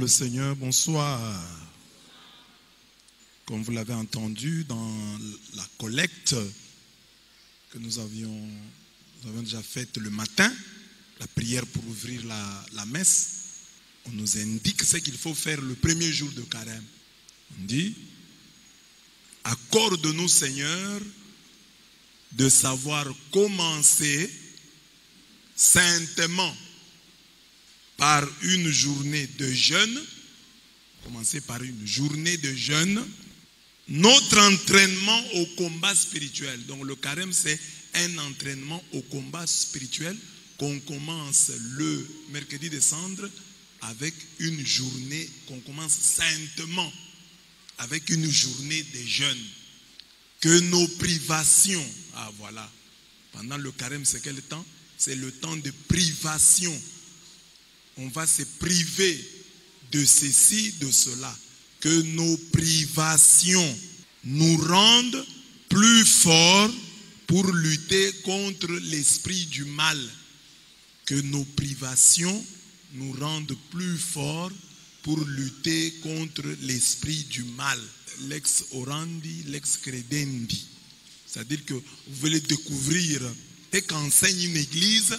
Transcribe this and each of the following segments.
le Seigneur, bonsoir. Comme vous l'avez entendu dans la collecte que nous avions déjà faite le matin, la prière pour ouvrir la messe, on nous indique ce qu'il faut faire le premier jour de carême. On dit, accorde-nous Seigneur de savoir commencer saintement par une journée de jeûne, commencer par une journée de jeûne, notre entraînement au combat spirituel. Donc le carême, c'est un entraînement au combat spirituel qu'on commence le mercredi des cendres avec une journée, qu'on commence saintement avec une journée de jeûne. Que nos privations, voilà, pendant le carême, c'est quel temps? C'est le temps de privation. On va se priver de ceci, de cela. Que nos privations nous rendent plus forts pour lutter contre l'esprit du mal. Que nos privations nous rendent plus forts pour lutter contre l'esprit du mal. Lex orandi, lex credendi. C'est-à-dire que vous voulez découvrir ce qu'enseigne une église,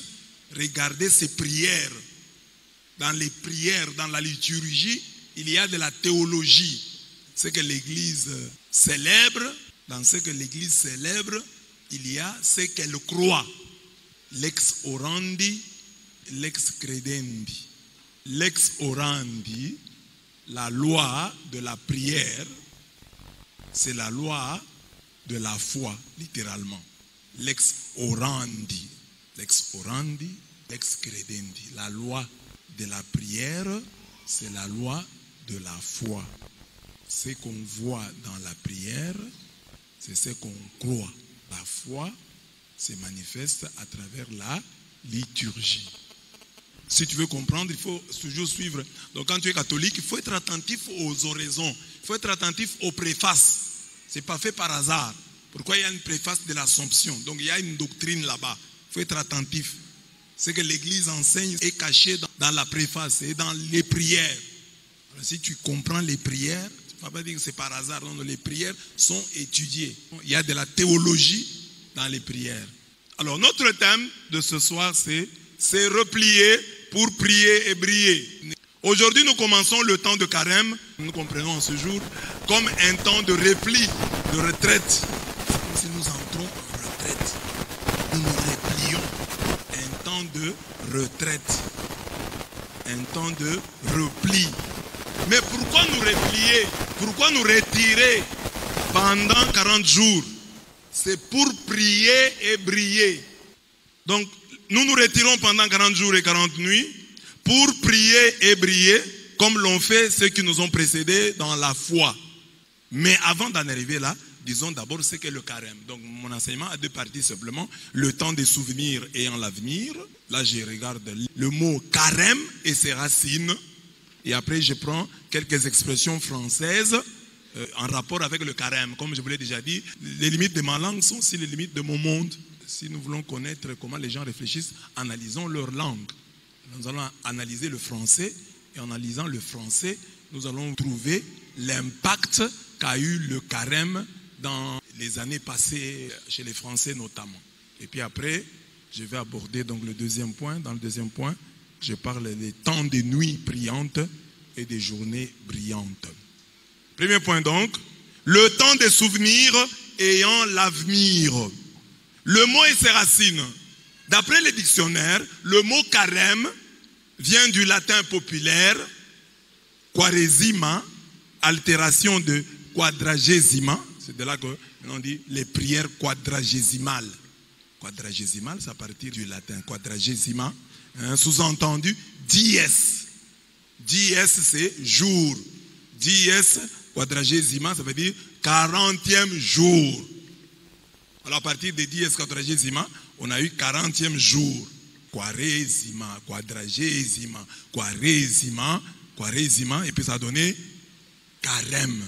regardez ses prières. Dans les prières, dans la liturgie, il y a de la théologie. Ce que l'église célèbre, dans ce que l'église célèbre, il y a ce qu'elle croit. Lex orandi, lex credendi. Lex orandi, la loi de la prière, c'est la loi de la foi, littéralement. Lex orandi, lex credendi. La loi de la prière, c'est la loi de la foi. Ce qu'on voit dans la prière, c'est ce qu'on croit. La foi se manifeste à travers la liturgie. Si tu veux comprendre, il faut toujours suivre. Donc quand tu es catholique, il faut être attentif aux oraisons. Il faut être attentif aux préfaces. Ce n'est pas fait par hasard. Pourquoi il y a une préface de l'Assomption? Donc il y a une doctrine là-bas. Il faut être attentif. Ce que l'Église enseigne est caché dans la préface et dans les prières. Alors, si tu comprends les prières, tu ne vas pas dire que c'est par hasard. Non, les prières sont étudiées. Il y a de la théologie dans les prières. Alors notre thème de ce soir, c'est replier pour prier et briller. Aujourd'hui, nous commençons le temps de carême, nous comprenons en ce jour, comme un temps de repli, de retraite. Comme si nous entrons en retraite. Nous nous replions. Un temps de retraite. Un temps de repli. Mais pourquoi nous replier? Pourquoi nous retirer pendant 40 jours? C'est pour prier et briller. Donc, nous nous retirons pendant 40 jours et 40 nuits pour prier et briller, comme l'ont fait ceux qui nous ont précédés dans la foi. Mais avant d'en arriver là, disons d'abord ce qu'est le carême. Donc mon enseignement a deux parties simplement. Le temps des souvenirs ayant l'avenir. Là je regarde le mot carême et ses racines. Et après je prends quelques expressions françaises en rapport avec le carême. Comme je vous l'ai déjà dit, les limites de ma langue sont aussi les limites de mon monde. Si nous voulons connaître comment les gens réfléchissent, analysons leur langue. Nous allons analyser le français et en analysant le français, nous allons trouver l'impact qu'a eu le carême dans les années passées chez les Français notamment. Et puis après, je vais aborder donc le deuxième point. Dans le deuxième point, je parle des temps des nuits brillantes et des journées brillantes. Premier point donc, le temps des souvenirs ayant l'avenir. Le mot et ses racines. D'après les dictionnaires, le mot carême vient du latin populaire quaresima, altération de quadragésima. C'est de là que l'on dit les prières quadragésimales. Quadragésimale, c'est à partir du latin quadragésima. Sous-entendu, dies. Dies, c'est jour. Dies quadragésima, ça veut dire 40e jour. Alors à partir de dies quadragésima, on a eu 40e jour. Quaresima, quadragésima, quaresima, et puis ça a donné carême.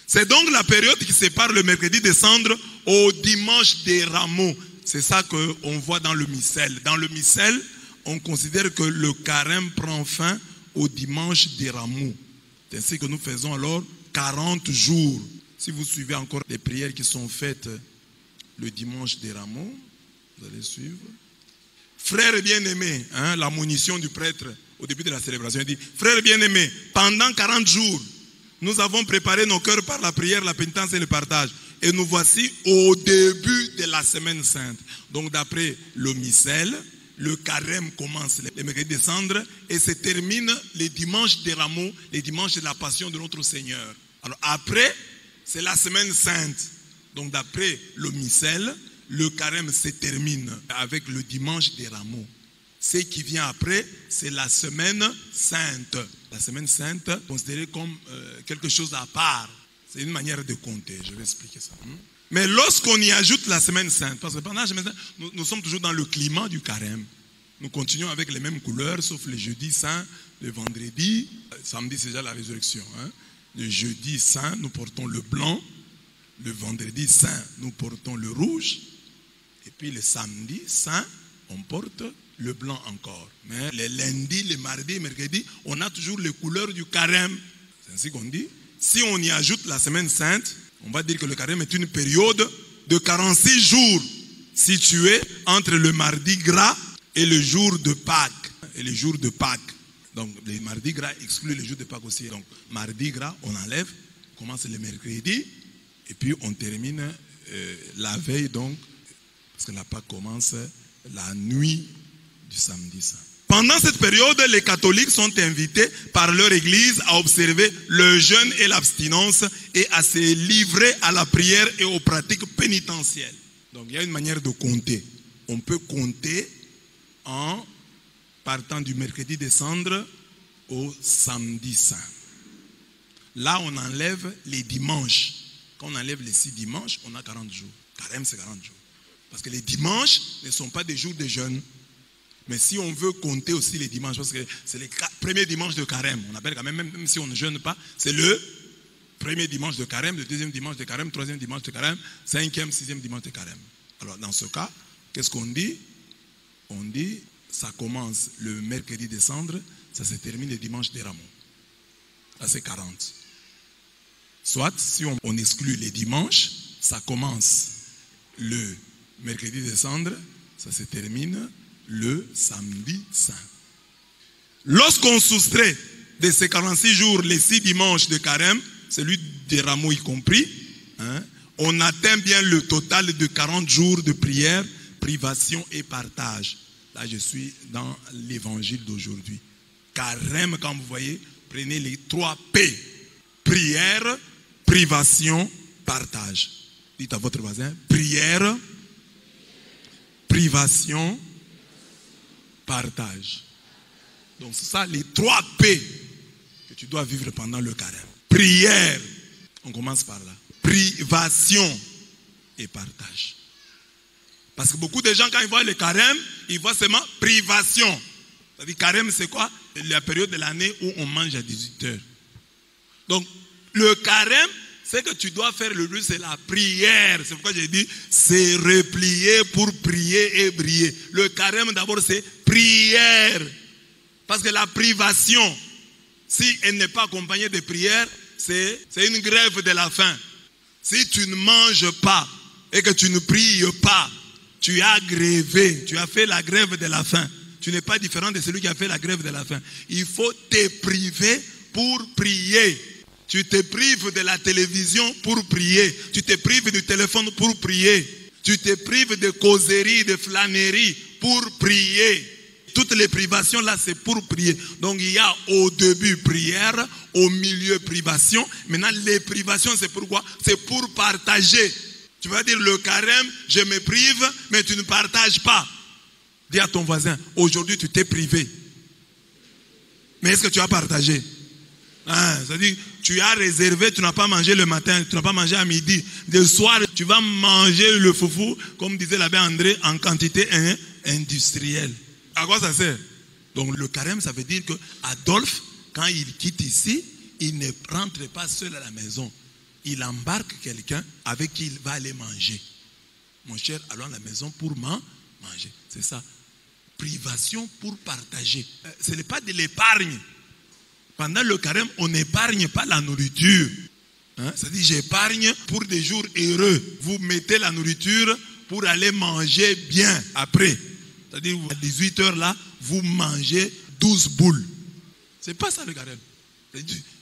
C'est donc la période qui sépare le mercredi des cendres au dimanche des rameaux. C'est ça qu'on voit dans le missel. Dans le missel, on considère que le carême prend fin au dimanche des rameaux. C'est ainsi que nous faisons alors 40 jours. Si vous suivez encore les prières qui sont faites le dimanche des Rameaux, vous allez suivre. Frères bien-aimés, la munition du prêtre au début de la célébration, il dit, frères bien-aimés, pendant 40 jours, nous avons préparé nos cœurs par la prière, la pénitence et le partage. Et nous voici au début de la semaine sainte. Donc d'après le missel, le carême commence les mercredis des cendres et se termine les dimanches des Rameaux, les dimanches de la passion de notre Seigneur. Alors après, c'est la semaine sainte. Donc d'après le missel, le carême se termine avec le dimanche des Rameaux. Ce qui vient après, c'est la semaine sainte. La semaine sainte, considérée comme quelque chose à part. C'est une manière de compter, je vais expliquer ça. Mais lorsqu'on y ajoute la semaine sainte, parce que pendant la semaine sainte, nous sommes toujours dans le climat du carême. Nous continuons avec les mêmes couleurs, sauf le jeudi saint, le vendredi, samedi c'est déjà la résurrection. Le jeudi saint, nous portons le blanc. Le vendredi saint, nous portons le rouge. Et puis le samedi saint, on porte le blanc encore. Mais les lundis, les mardis, les mercredis, on a toujours les couleurs du carême. C'est ainsi qu'on dit. Si on y ajoute la semaine sainte, on va dire que le carême est une période de 46 jours située entre le mardi gras et le jour de Pâques. Et le jour de Pâques. Donc les mardis gras excluent le jour de Pâques aussi. Donc mardi gras, on enlève, on commence le mercredi, et puis on termine la veille, donc, parce que la Pâques commence la nuit du samedi saint. Pendant cette période, les catholiques sont invités par leur église à observer le jeûne et l'abstinence et à se livrer à la prière et aux pratiques pénitentielles. Donc il y a une manière de compter. On peut compter en partant du mercredi des cendres au samedi saint. Là, on enlève les dimanches. Quand on enlève les 6 dimanches, on a 40 jours. Carême, c'est 40 jours. Parce que les dimanches ne sont pas des jours de jeûne. Mais si on veut compter aussi les dimanches, parce que c'est les premiers dimanches de carême, on appelle quand même si on ne jeûne pas, c'est le premier dimanche de carême, le deuxième dimanche de carême, troisième dimanche de carême, cinquième, sixième dimanche de carême. Alors dans ce cas, qu'est-ce qu'on dit? On dit, ça commence le mercredi des cendres, ça se termine le dimanche des Rameaux. Là c'est 40. Soit, si on exclut les dimanches, ça commence le mercredi des cendres, ça se termine le samedi saint. Lorsqu'on soustrait de ces 46 jours les 6 dimanches de carême, celui des Rameaux y compris, on atteint bien le total de 40 jours de prière, privation et partage. Là, je suis dans l'évangile d'aujourd'hui. Carême, quand vous voyez, prenez les 3 P. Prière, privation, partage. Dites à votre voisin, prière, privation, partage. Donc c'est ça les 3 P que tu dois vivre pendant le carême. Prière, on commence par là. Privation et partage. Parce que beaucoup de gens, quand ils voient le carême, ils voient seulement privation. C'est-à-dire carême, c'est quoi? La période de l'année où on mange à 18 heures. Donc le carême, ce que tu dois faire le plus, c'est la prière. C'est pourquoi j'ai dit, c'est replier pour prier et briller. Le carême, d'abord, c'est prière. Parce que la privation, si elle n'est pas accompagnée de prière, c'est une grève de la faim. Si tu ne manges pas et que tu ne pries pas, tu as grévé, tu as fait la grève de la faim. Tu n'es pas différent de celui qui a fait la grève de la faim. Il faut te priver pour prier. Tu te prives de la télévision pour prier. Tu te prives du téléphone pour prier. Tu te prives de causerie, de flânerie pour prier. Toutes les privations là, c'est pour prier. Donc il y a au début prière, au milieu privation. Maintenant les privations, c'est pourquoi? C'est pour partager. Tu vas dire le carême, je me prive, mais tu ne partages pas. Dis à ton voisin, aujourd'hui tu t'es privé. Mais est-ce que tu as partagé? C'est-à-dire, tu as réservé, tu n'as pas mangé le matin, tu n'as pas mangé à midi. Le soir, tu vas manger le foufou, comme disait l'abbé André, en quantité industrielle. À quoi ça sert? Donc le carême, ça veut dire que Adolphe, quand il quitte ici, il ne rentre pas seul à la maison. Il embarque quelqu'un avec qui il va aller manger. Mon cher, allons à la maison pour manger. C'est ça. Privation pour partager. Ce n'est pas de l'épargne. Pendant le carême, on n'épargne pas la nourriture. Hein? C'est-à-dire, j'épargne pour des jours heureux. Vous mettez la nourriture pour aller manger bien après. C'est-à-dire, à 18 heures là, vous mangez 12 boules. C'est pas ça le carême.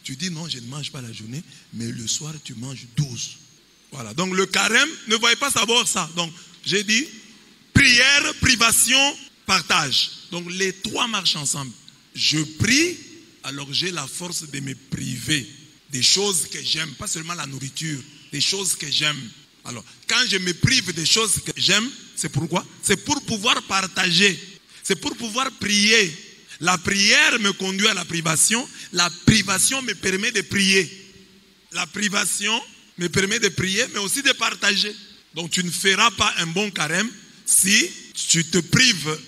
Tu dis non, je ne mange pas la journée, mais le soir, tu manges 12. Voilà. Donc le carême, ne voyez pas savoir ça. Donc, j'ai dit, prière, privation, partage. Donc les trois marchent ensemble. Je prie, alors j'ai la force de me priver des choses que j'aime, pas seulement la nourriture, des choses que j'aime. Alors, quand je me prive des choses que j'aime, c'est pourquoi? C'est pour pouvoir partager, c'est pour pouvoir prier. La prière me conduit à la privation me permet de prier. La privation me permet de prier, mais aussi de partager. Donc tu ne feras pas un bon carême si tu te prives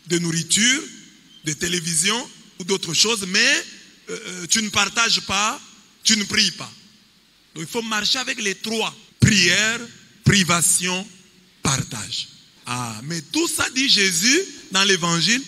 de nourriture, de télévision ou d'autres choses, mais tu ne partages pas, tu ne pries pas. Donc il faut marcher avec les trois. Prière, privation, partage. Ah, mais tout ça dit Jésus dans l'évangile,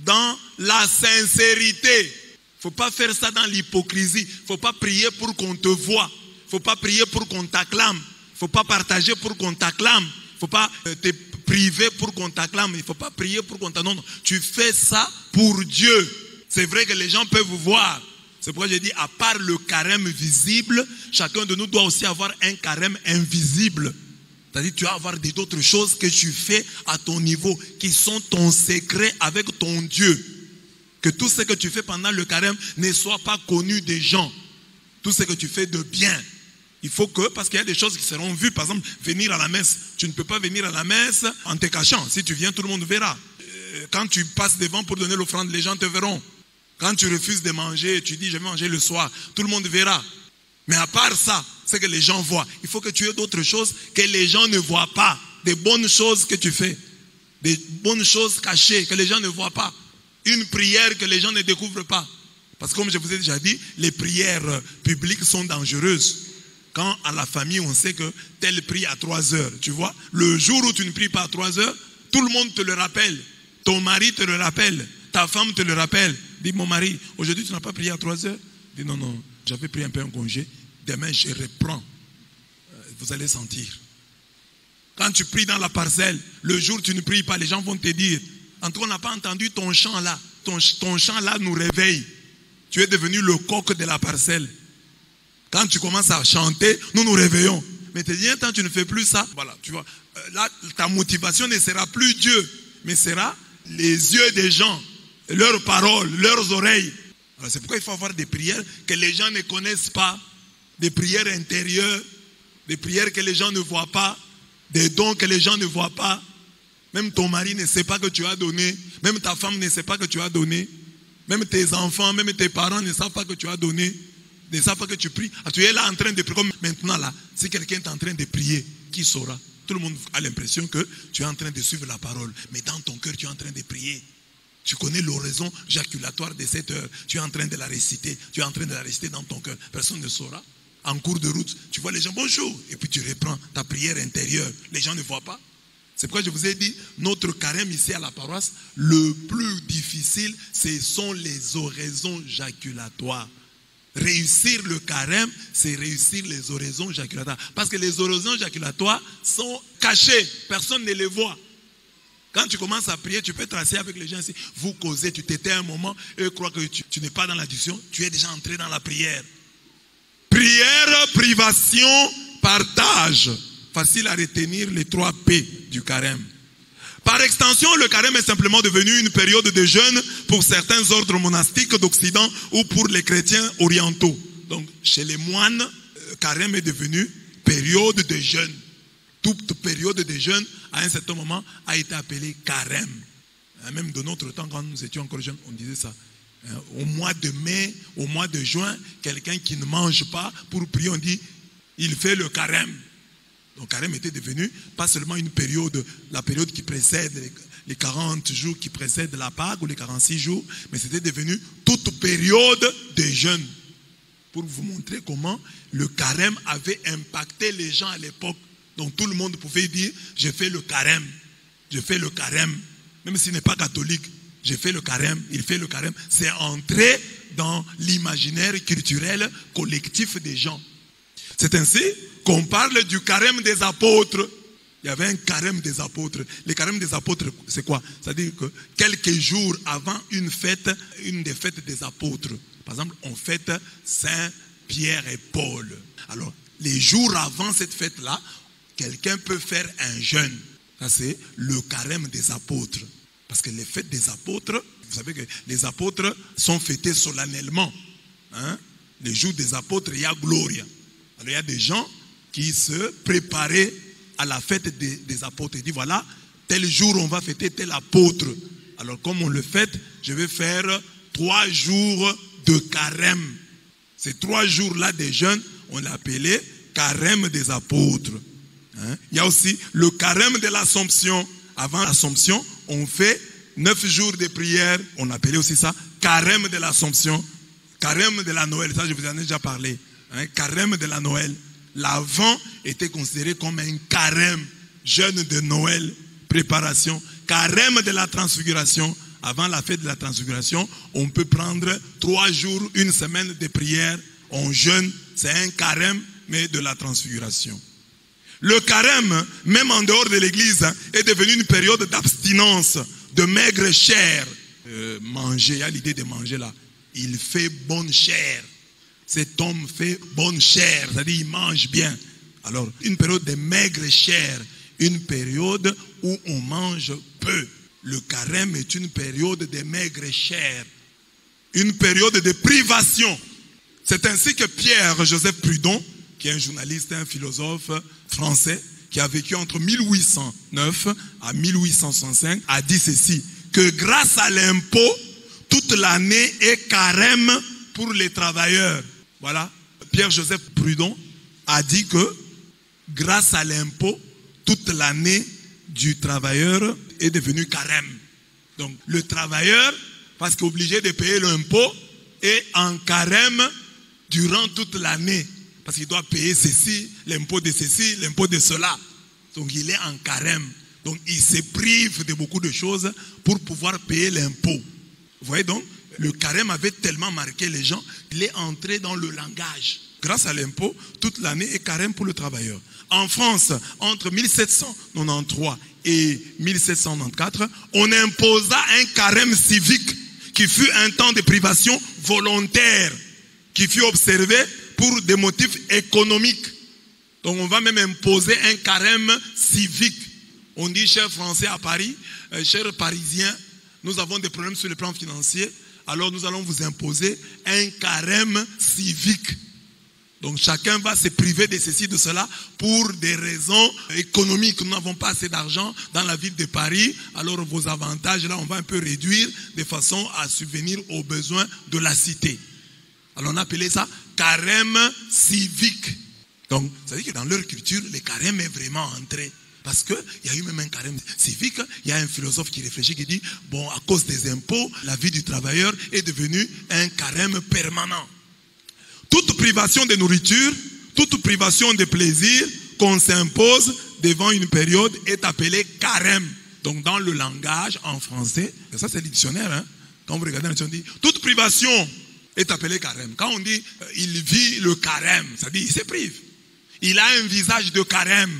dans la sincérité. Il ne faut pas faire ça dans l'hypocrisie. Il ne faut pas prier pour qu'on te voie. Il ne faut pas prier pour qu'on t'acclame. Il ne faut pas partager pour qu'on t'acclame. Il ne faut pas te priver pour qu'on t'acclame. Il ne faut pas prier pour qu'on t'annonce. Tu fais ça pour Dieu. C'est vrai que les gens peuvent vous voir. C'est pourquoi j'ai dit, à part le carême visible, chacun de nous doit aussi avoir un carême invisible. C'est-à-dire, tu vas avoir d'autres choses que tu fais à ton niveau, qui sont ton secret avec ton Dieu. Que tout ce que tu fais pendant le carême ne soit pas connu des gens. Tout ce que tu fais de bien. Il faut que, parce qu'il y a des choses qui seront vues, par exemple, venir à la messe. Tu ne peux pas venir à la messe en te cachant. Si tu viens, tout le monde verra. Quand tu passes devant pour donner l'offrande, les gens te verront. Quand tu refuses de manger, tu dis, je vais manger le soir, tout le monde verra. Mais à part ça, c'est que les gens voient. Il faut que tu aies d'autres choses que les gens ne voient pas. Des bonnes choses que tu fais. Des bonnes choses cachées que les gens ne voient pas. Une prière que les gens ne découvrent pas. Parce que comme je vous ai déjà dit, les prières publiques sont dangereuses. Quand à la famille, on sait que tel prie à 3 heures. Tu vois, le jour où tu ne pries pas à 3 heures, tout le monde te le rappelle. Ton mari te le rappelle. Ta femme te le rappelle. Dis, mon mari, aujourd'hui tu n'as pas prié à 3 heures? Dis, non, non, j'avais pris un peu un congé. Demain, je reprends. Vous allez sentir. Quand tu pries dans la parcelle, le jour où tu ne pries pas, les gens vont te dire, en tout cas, on n'a pas entendu ton chant là. Ton chant là nous réveille. Tu es devenu le coq de la parcelle. Quand tu commences à chanter, nous nous réveillons. Mais tu dis, tant tu ne fais plus ça, voilà, tu vois. Là, ta motivation ne sera plus Dieu, mais sera les yeux des gens, leurs paroles, leurs oreilles. Alors c'est pourquoi il faut avoir des prières que les gens ne connaissent pas, des prières intérieures, des prières que les gens ne voient pas, des dons que les gens ne voient pas. Même ton mari ne sait pas que tu as donné, même ta femme ne sait pas que tu as donné, même tes enfants, même tes parents ne savent pas que tu as donné, ne savent pas que tu pries. Ah, tu es là en train de prier. Comme maintenant là, si quelqu'un est en train de prier, qui saura? Tout le monde a l'impression que tu es en train de suivre la parole, mais dans ton cœur tu es en train de prier. Tu connais l'oraison jaculatoire de cette heure. Tu es en train de la réciter. Tu es en train de la réciter dans ton cœur. Personne ne saura. En cours de route, tu vois les gens, bonjour. Et puis tu reprends ta prière intérieure. Les gens ne voient pas. C'est pourquoi je vous ai dit, notre carême ici à la paroisse, le plus difficile, ce sont les oraisons jaculatoires. Réussir le carême, c'est réussir les oraisons jaculatoires. Parce que les oraisons jaculatoires sont cachées. Personne ne les voit. Quand tu commences à prier, tu peux tracer avec les gens ici. Vous causez, tu t'étais un moment, eux croient que tu n'es pas dans la discussion, tu es déjà entré dans la prière. Prière, privation, partage. Facile à retenir les 3 P du carême. Par extension, le carême est simplement devenu une période de jeûne pour certains ordres monastiques d'Occident ou pour les chrétiens orientaux. Donc, chez les moines, le carême est devenu période de jeûne. Toute période de jeûne, à un certain moment, a été appelée carême. Même de notre temps, quand nous étions encore jeunes, on disait ça. Au mois de mai, au mois de juin, quelqu'un qui ne mange pas, pour prier, on dit, il fait le carême. Donc carême était devenu, pas seulement une période, la période qui précède les 40 jours qui précèdent la Pâque ou les 46 jours, mais c'était devenu toute période de jeûne. Pour vous montrer comment le carême avait impacté les gens à l'époque. Donc tout le monde pouvait dire, je fais le carême, je fais le carême. Même s'il n'est pas catholique, je fais le carême, il fait le carême. C'est entré dans l'imaginaire culturel collectif des gens. C'est ainsi qu'on parle du carême des apôtres. Il y avait un carême des apôtres. Le carême des apôtres, c'est quoi? C'est-à-dire que quelques jours avant une fête, une des fêtes des apôtres, par exemple, on fête Saint Pierre et Paul. Alors, les jours avant cette fête-là, quelqu'un peut faire un jeûne. Ça, c'est le carême des apôtres. Parce que les fêtes des apôtres, vous savez que les apôtres sont fêtés solennellement. Les jours des apôtres, il y a Gloria. Alors, il y a des gens qui se préparaient à la fête des apôtres. Il dit, voilà, tel jour on va fêter tel apôtre. Alors, comme on le fête, je vais faire 3 jours de carême. Ces 3 jours-là des jeûnes, on l'a appelé carême des apôtres. Il y a aussi le carême de l'Assomption. Avant l'Assomption, on fait 9 jours de prière. On appelait aussi ça carême de l'Assomption. Carême de la Noël, ça je vous en ai déjà parlé. Carême de la Noël. L'Avent était considéré comme un carême, jeûne de Noël, préparation. Carême de la Transfiguration. Avant la fête de la Transfiguration, on peut prendre 3 jours, 1 semaine de prière. On jeûne, c'est un carême, mais de la Transfiguration. Le carême, même en dehors de l'église, est devenu une période d'abstinence, de maigre chair. Manger, il y a l'idée de manger là. Il fait bonne chair. Cet homme fait bonne chair, c'est-à-dire il mange bien. Alors, une période de maigre chair, une période où on mange peu. Le carême est une période de maigre chair, une période de privation. C'est ainsi que Pierre-Joseph Proudhon, qui est un journaliste, un philosophe français, qui a vécu entre 1809 à 1865, a dit ceci, que grâce à l'impôt, toute l'année est carême pour les travailleurs. Voilà, Pierre-Joseph Proudhon a dit que grâce à l'impôt, toute l'année du travailleur est devenue carême. Donc le travailleur, parce qu'il est obligé de payer l'impôt, est en carême durant toute l'année. Parce qu'il doit payer ceci, l'impôt de ceci, l'impôt de cela. Donc il est en carême. Donc il se prive de beaucoup de choses pour pouvoir payer l'impôt. Vous voyez donc, le carême avait tellement marqué les gens, il est entré dans le langage. Grâce à l'impôt, toute l'année est carême pour le travailleur. En France, entre 1793 et 1794, on imposa un carême civique qui fut un temps de privation volontaire, qui fut observé pour des motifs économiques. Donc on va même imposer un carême civique. On dit, chers Français à Paris, chers Parisiens, nous avons des problèmes sur le plan financier, alors nous allons vous imposer un carême civique. Donc chacun va se priver de ceci, de cela, pour des raisons économiques. Nous n'avons pas assez d'argent dans la ville de Paris, alors vos avantages, là, on va un peu réduire de façon à subvenir aux besoins de la cité. Alors on appelait ça carême civique. Donc, ça veut dire que dans leur culture, le carême est vraiment entré. Parce qu'il y a eu même un carême civique. Il y a un philosophe qui réfléchit, qui dit, bon, à cause des impôts, la vie du travailleur est devenue un carême permanent. Toute privation de nourriture, toute privation de plaisir qu'on s'impose devant une période est appelée carême. Donc dans le langage en français, et ça c'est le dictionnaire, hein, quand vous regardez le dictionnaire, on dit toute privation est appelée carême. Quand on dit il vit le carême, ça dit il se prive. Il a un visage de carême,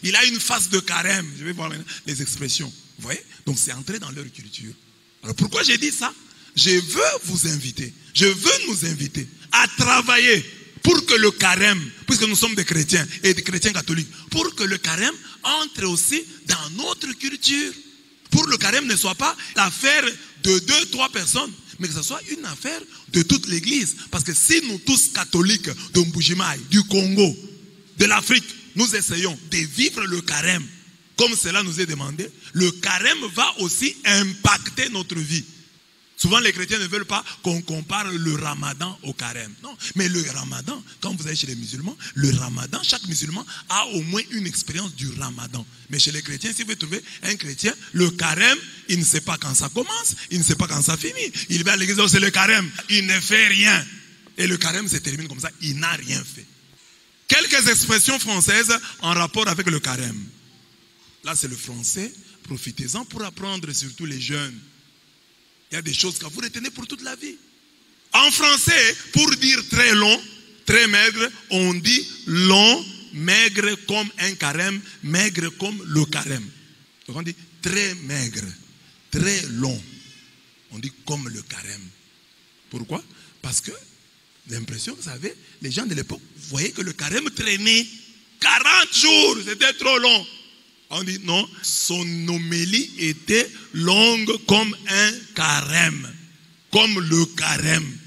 il a une face de carême. Je vais voir les expressions. Vous voyez? Donc c'est entré dans leur culture. Alors pourquoi j'ai dit ça? Je veux vous inviter, je veux nous inviter à travailler pour que le carême, puisque nous sommes des chrétiens et des chrétiens catholiques, pour que le carême entre aussi dans notre culture. Pour que le carême ne soit pas l'affaire de 2-3 personnes, mais que ce soit une affaire de toute l'église. Parce que si nous tous catholiques de Mbujimaï, du Congo, de l'Afrique, nous essayons de vivre le carême comme cela nous est demandé, le carême va aussi impacter notre vie. Souvent, les chrétiens ne veulent pas qu'on compare le ramadan au carême. Non, mais le ramadan, quand vous allez chez les musulmans, le ramadan, chaque musulman a au moins une expérience du ramadan. Mais chez les chrétiens, si vous trouvez un chrétien, le carême, il ne sait pas quand ça commence, il ne sait pas quand ça finit. Il va à l'église, c'est le carême, il ne fait rien. Et le carême se termine comme ça, il n'a rien fait. Quelques expressions françaises en rapport avec le carême. Là, c'est le français. Profitez-en pour apprendre, surtout les jeunes. Il y a des choses que vous retenez pour toute la vie. En français, pour dire très long, très maigre, on dit long, maigre comme un carême, maigre comme le carême. Donc on dit très maigre, très long. On dit comme le carême. Pourquoi? Parce que l'impression, vous savez, les gens de l'époque voyaient que le carême traînait 40 jours, c'était trop long. On dit non, son homélie était longue comme un carême, comme le carême.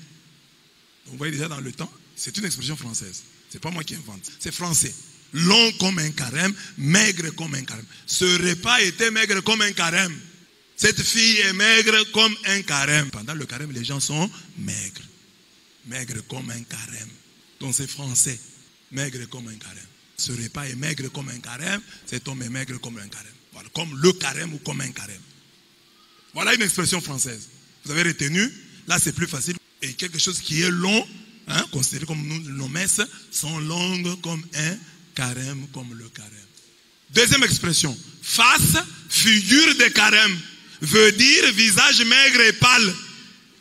Donc vous voyez déjà dans le temps, c'est une expression française. C'est pas moi qui invente, c'est français. Long comme un carême, maigre comme un carême. Ce repas était maigre comme un carême. Cette fille est maigre comme un carême. Pendant le carême, les gens sont maigres. Maigre comme un carême. Donc c'est français. Maigre comme un carême. Ce repas est maigre comme un carême. Cet homme est maigre comme un carême. Voilà, comme le carême ou comme un carême. Voilà une expression française. Vous avez retenu? Là c'est plus facile. Et quelque chose qui est long, considéré comme nos messes, sont longues comme un carême, comme le carême. Deuxième expression. Face, figure de carême, veut dire visage maigre et pâle,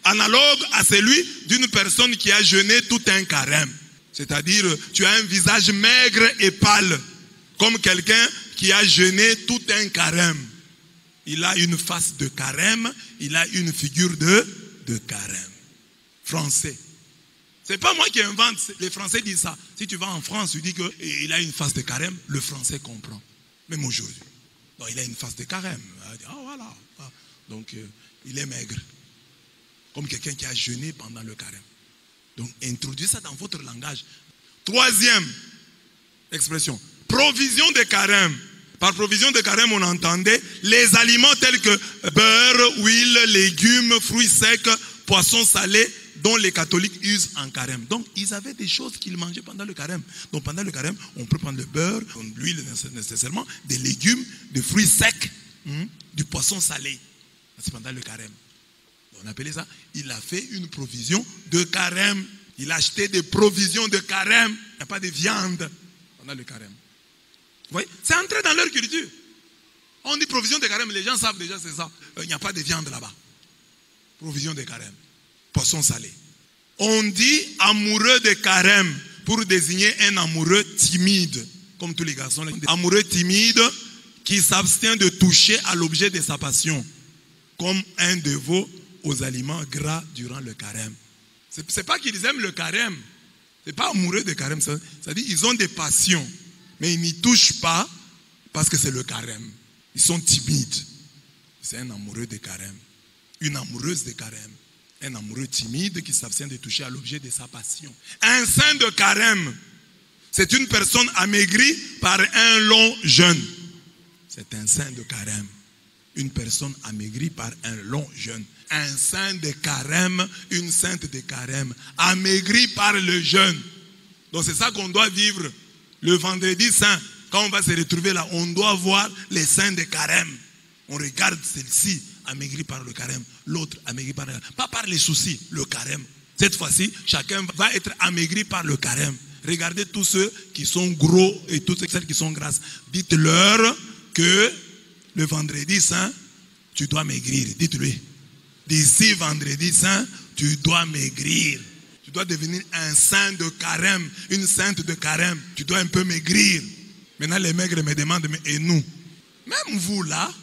analogue à celui d'une personne qui a jeûné tout un carême. C'est-à-dire, tu as un visage maigre et pâle, comme quelqu'un qui a jeûné tout un carême. Il a une face de carême, il a une figure de carême. Français. C'est pas moi qui invente, les Français disent ça. Si tu vas en France, tu dis qu'il a une face de carême, le Français comprend. Même aujourd'hui. Donc il a une face de carême. Ah voilà. Donc il est maigre. Comme quelqu'un qui a jeûné pendant le carême. Donc introduisez ça dans votre langage. Troisième expression. Provision de carême. Par provision de carême, on entendait les aliments tels que beurre, huile, légumes, fruits secs, poissons salés, dont les catholiques usent en carême. Donc, ils avaient des choses qu'ils mangeaient pendant le carême. Donc, pendant le carême, on peut prendre le beurre, l'huile nécessairement, des légumes, des fruits secs, du poisson salé. C'est pendant le carême. On appelait ça, il a fait une provision de carême. Il a acheté des provisions de carême. Il n'y a pas de viande pendant le carême. Vous voyez, c'est entré dans leur culture. On dit provision de carême, les gens savent déjà c'est ça. Il n'y a pas de viande là-bas. Provision de carême. Poisson salé. On dit amoureux de carême pour désigner un amoureux timide, comme tous les garçons. Amoureux timide qui s'abstient de toucher à l'objet de sa passion, comme un dévot aux aliments gras durant le carême. C'est pas qu'ils aiment le carême. C'est pas amoureux de carême. C'est-à-dire ils ont des passions, mais ils n'y touchent pas parce que c'est le carême. Ils sont timides. C'est un amoureux de carême. Une amoureuse de carême. Un amoureux timide qui s'abstient de toucher à l'objet de sa passion. Un saint de carême, c'est une personne amaigrie par un long jeûne. C'est un saint de carême. Une personne amaigrie par un long jeûne. Un saint de carême, une sainte de carême, amaigrie par le jeûne. Donc c'est ça qu'on doit vivre. Le vendredi saint, quand on va se retrouver là, on doit voir les saints de carême. On regarde celle-ci, amaigri par le carême. L'autre, amaigri par le carême. Pas par les soucis, le carême. Cette fois-ci, chacun va être amaigri par le carême. Regardez tous ceux qui sont gros et toutes celles qui sont grasses. Dites-leur que le vendredi saint, tu dois maigrir. Dites-lui. D'ici vendredi saint, tu dois maigrir. Tu dois devenir un saint de carême, une sainte de carême. Tu dois un peu maigrir. Maintenant, les maigres me demandent, mais et nous? Même vous là,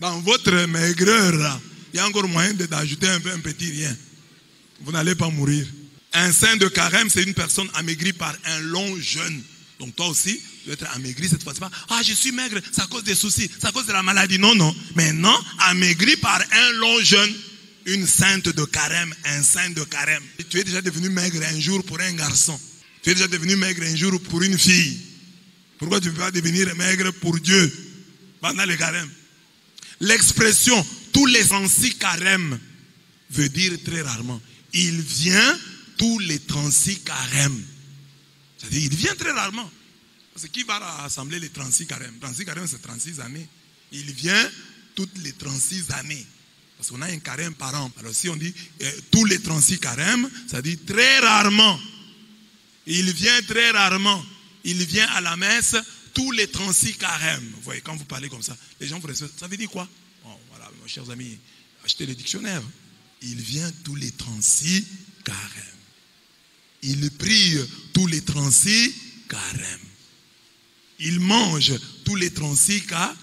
dans votre maigreur, il y a encore moyen d'ajouter un petit rien. Vous n'allez pas mourir. Un saint de carême, c'est une personne amaigrie par un long jeûne. Donc toi aussi, tu dois être amaigri cette fois-ci. Ah, je suis maigre, c'est à cause des soucis, c'est à cause de la maladie. Non, non. Mais non, amaigri par un long jeûne. Une sainte de carême, un saint de carême. Tu es déjà devenu maigre un jour pour un garçon. Tu es déjà devenu maigre un jour pour une fille. Pourquoi tu ne peux pas devenir maigre pour Dieu pendant le carême? L'expression tous les 36 carèmes veut dire très rarement il vient tous les 36 carèmes. C'est-à-dire il vient très rarement. Parce que qui va rassembler les 36 carèmes? 36 carèmes c'est 36 années. Il vient toutes les 36 années. Parce qu'on a un carême par an. Alors si on dit tous les 36 carèmes, ça dit très rarement. Il vient très rarement. Il vient à la messe tous les 36 carèmes. Vous voyez, quand vous parlez comme ça, les gens vous répondent, ça veut dire quoi? Bon, voilà, mes chers amis, achetez le dictionnaire. Il vient tous les 36 carême. Il prie tous les 36 carême. Il mange tous les 36 carême.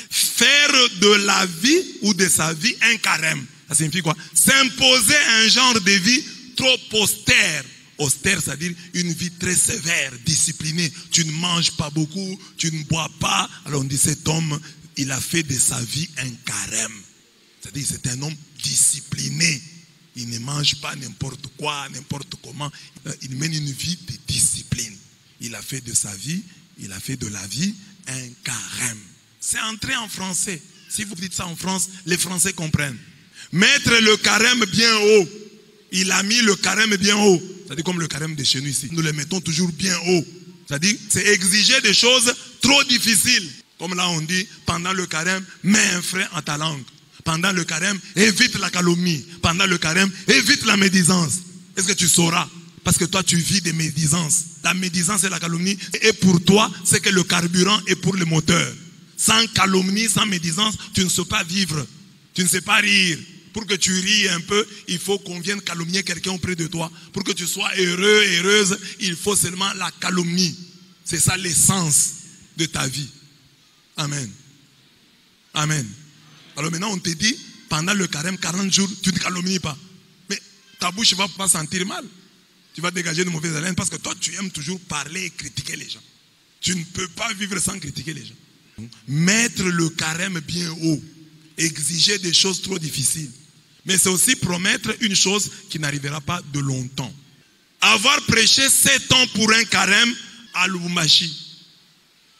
Faire de la vie ou de sa vie un carême. Ça signifie quoi? S'imposer un genre de vie trop austère. Austère, c'est-à-dire une vie très sévère, disciplinée. Tu ne manges pas beaucoup, tu ne bois pas. Alors on dit cet homme, il a fait de sa vie un carême. C'est-à-dire c'est un homme discipliné. Il ne mange pas n'importe quoi, n'importe comment. Il mène une vie de discipline. Il a fait de sa vie, il a fait de la vie un carême. C'est entré en français. Si vous dites ça en France, les Français comprennent. Mettre le carême bien haut. Il a mis le carême bien haut. C'est-à-dire comme le carême de chez nous ici. Nous le mettons toujours bien haut. C'est-à-dire c'est exiger des choses trop difficiles. Comme là on dit, pendant le carême, mets un frein à ta langue. Pendant le carême, évite la calomnie. Pendant le carême, évite la médisance. Est-ce que tu sauras? Parce que toi tu vis des médisances. La médisance et la calomnie. Et pour toi, c'est que le carburant est pour le moteur. Sans calomnie, sans médisance, tu ne sais pas vivre. Tu ne sais pas rire. Pour que tu ris un peu, il faut qu'on vienne calomnier quelqu'un auprès de toi. Pour que tu sois heureux, heureuse, il faut seulement la calomnie. C'est ça l'essence de ta vie. Amen. Amen. Alors maintenant on te dit, pendant le carême, 40 jours, tu ne calomnies pas. Mais ta bouche ne va pas sentir mal. Tu vas dégager de mauvaises haleines parce que toi tu aimes toujours parler et critiquer les gens. Tu ne peux pas vivre sans critiquer les gens. Mettre le carême bien haut, exiger des choses trop difficiles. Mais c'est aussi promettre une chose qui n'arrivera pas de longtemps. Avoir prêché 7 ans pour un carême à Lubumbashi,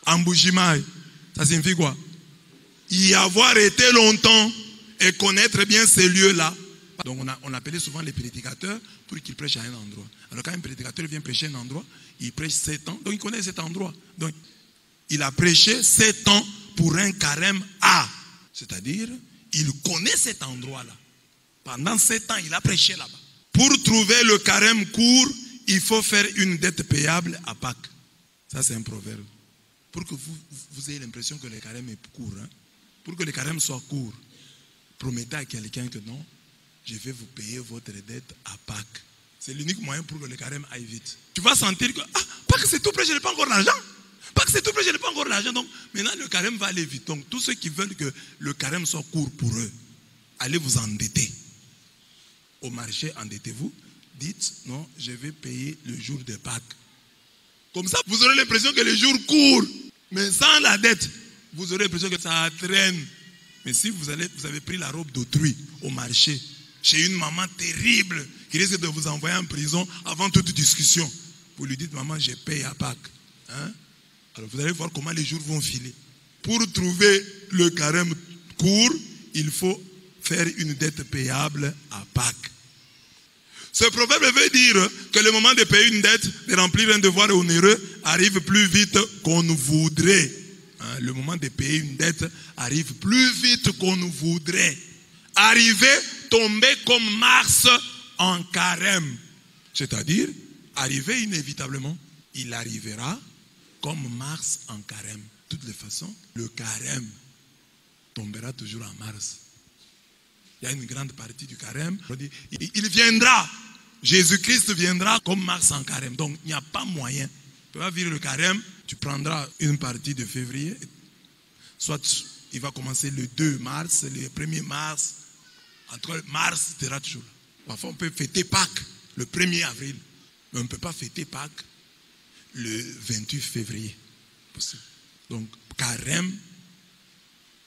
en Bujimaï, ça signifie quoi? Y avoir été longtemps et connaître bien ces lieux-là. Donc on appelait souvent les prédicateurs pour qu'ils prêchent à un endroit. Alors quand un prédicateur vient prêcher à un endroit, il prêche 7 ans, donc il connaît cet endroit. Donc il a prêché 7 ans pour un carême à. C'est-à-dire, il connaît cet endroit-là. Pendant 7 ans, il a prêché là-bas. Pour trouver le carême court, il faut faire une dette payable à Pâques. Ça, c'est un proverbe. Pour que vous ayez l'impression que le carême est court. Hein? Pour que le carême soit court, promettez à quelqu'un que non, je vais vous payer votre dette à Pâques. C'est l'unique moyen pour que le carême aille vite. Tu vas sentir que, Pâques c'est tout près, je n'ai pas encore l'argent. Pâques c'est tout près, je n'ai pas encore l'argent. Donc maintenant le carême va aller vite. Donc tous ceux qui veulent que le carême soit court pour eux, allez vous endetter. Au marché, endettez-vous. Dites, non, je vais payer le jour de Pâques. Comme ça, vous aurez l'impression que le jour court. Mais sans la dette, vous aurez l'impression que ça traîne. Mais si vous avez pris la robe d'autrui au marché, chez une maman terrible, qui risque de vous envoyer en prison avant toute discussion, vous lui dites, maman, je paye à Pâques. Hein? Alors vous allez voir comment les jours vont filer. Pour trouver le carême court, il faut faire une dette payable à Pâques. Ce proverbe veut dire que le moment de payer une dette, de remplir un devoir onéreux, arrive plus vite qu'on nous voudrait. Hein, le moment de payer une dette arrive plus vite qu'on nous voudrait. Arriver, tomber comme Mars en carême. C'est-à-dire, arriver inévitablement, il arrivera comme Mars en carême. De toutes les façons, le carême tombera toujours en Mars. Il y a une grande partie du carême. Il viendra. Jésus-Christ viendra comme Mars en carême. Donc, il n'y a pas moyen. Tu vas vivre le carême, tu prendras une partie de février. Soit il va commencer le 2 mars, le 1er mars. En tout cas, mars sera toujours là. Parfois, on peut fêter Pâques le 1er avril. Mais on ne peut pas fêter Pâques le 28 février. Possible. Donc, carême,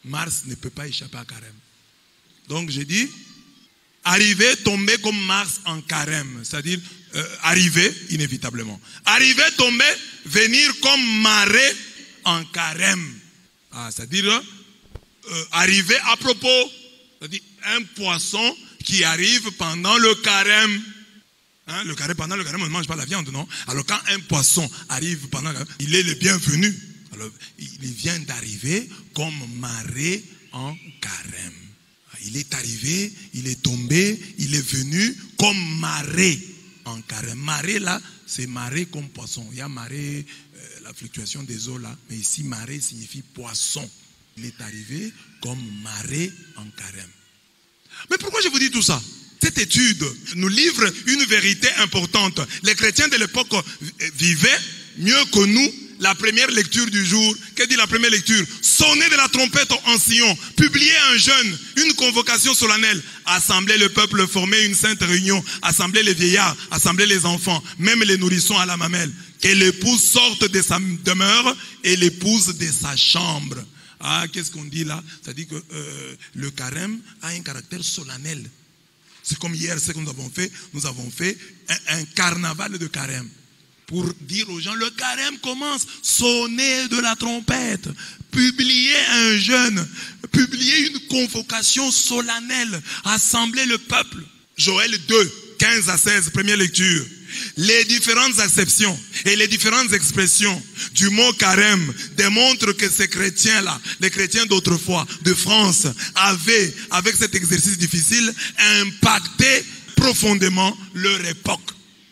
Mars ne peut pas échapper à carême. Donc, j'ai dit, arriver, tomber comme Mars en carême. C'est-à-dire, arriver inévitablement. Arriver, tomber, venir comme marée en carême. C'est-à-dire, arriver à propos. C'est-à-dire, un poisson qui arrive pendant le carême. Hein, pendant le carême, on ne mange pas la viande, non? Alors, quand un poisson arrive pendant le carême, il est le bienvenu. Alors, il vient d'arriver comme marée en carême. Il est arrivé, il est tombé, il est venu comme marée en carême. Marée là, c'est marée comme poisson. Il y a marée, la fluctuation des eaux là, mais ici marée signifie poisson. Il est arrivé comme marée en carême. Mais pourquoi je vous dis tout ça? cette étude nous livre une vérité importante. Les chrétiens de l'époque vivaient mieux que nous. La première lecture du jour, que dit la première lecture? Sonner de la trompette en Sion, publier un jeûne, une convocation solennelle, assembler le peuple, former une sainte réunion, assembler les vieillards, assembler les enfants, même les nourrissons à la mamelle. Que l'épouse sorte de sa demeure et l'épouse de sa chambre. Ah, qu'est-ce qu'on dit là? Ça dit que le carême a un caractère solennel. C'est comme hier, ce que nous avons fait un carnaval de carême. Pour dire aux gens, le carême commence, sonnez de la trompette, publiez un jeûne, publiez une convocation solennelle, assemblez le peuple. Joël 2, 15 à 16, première lecture. Les différentes acceptions et les différentes expressions du mot carême démontrent que ces chrétiens-là, les chrétiens d'autrefois, de France, avaient, avec cet exercice difficile, impacté profondément leur époque.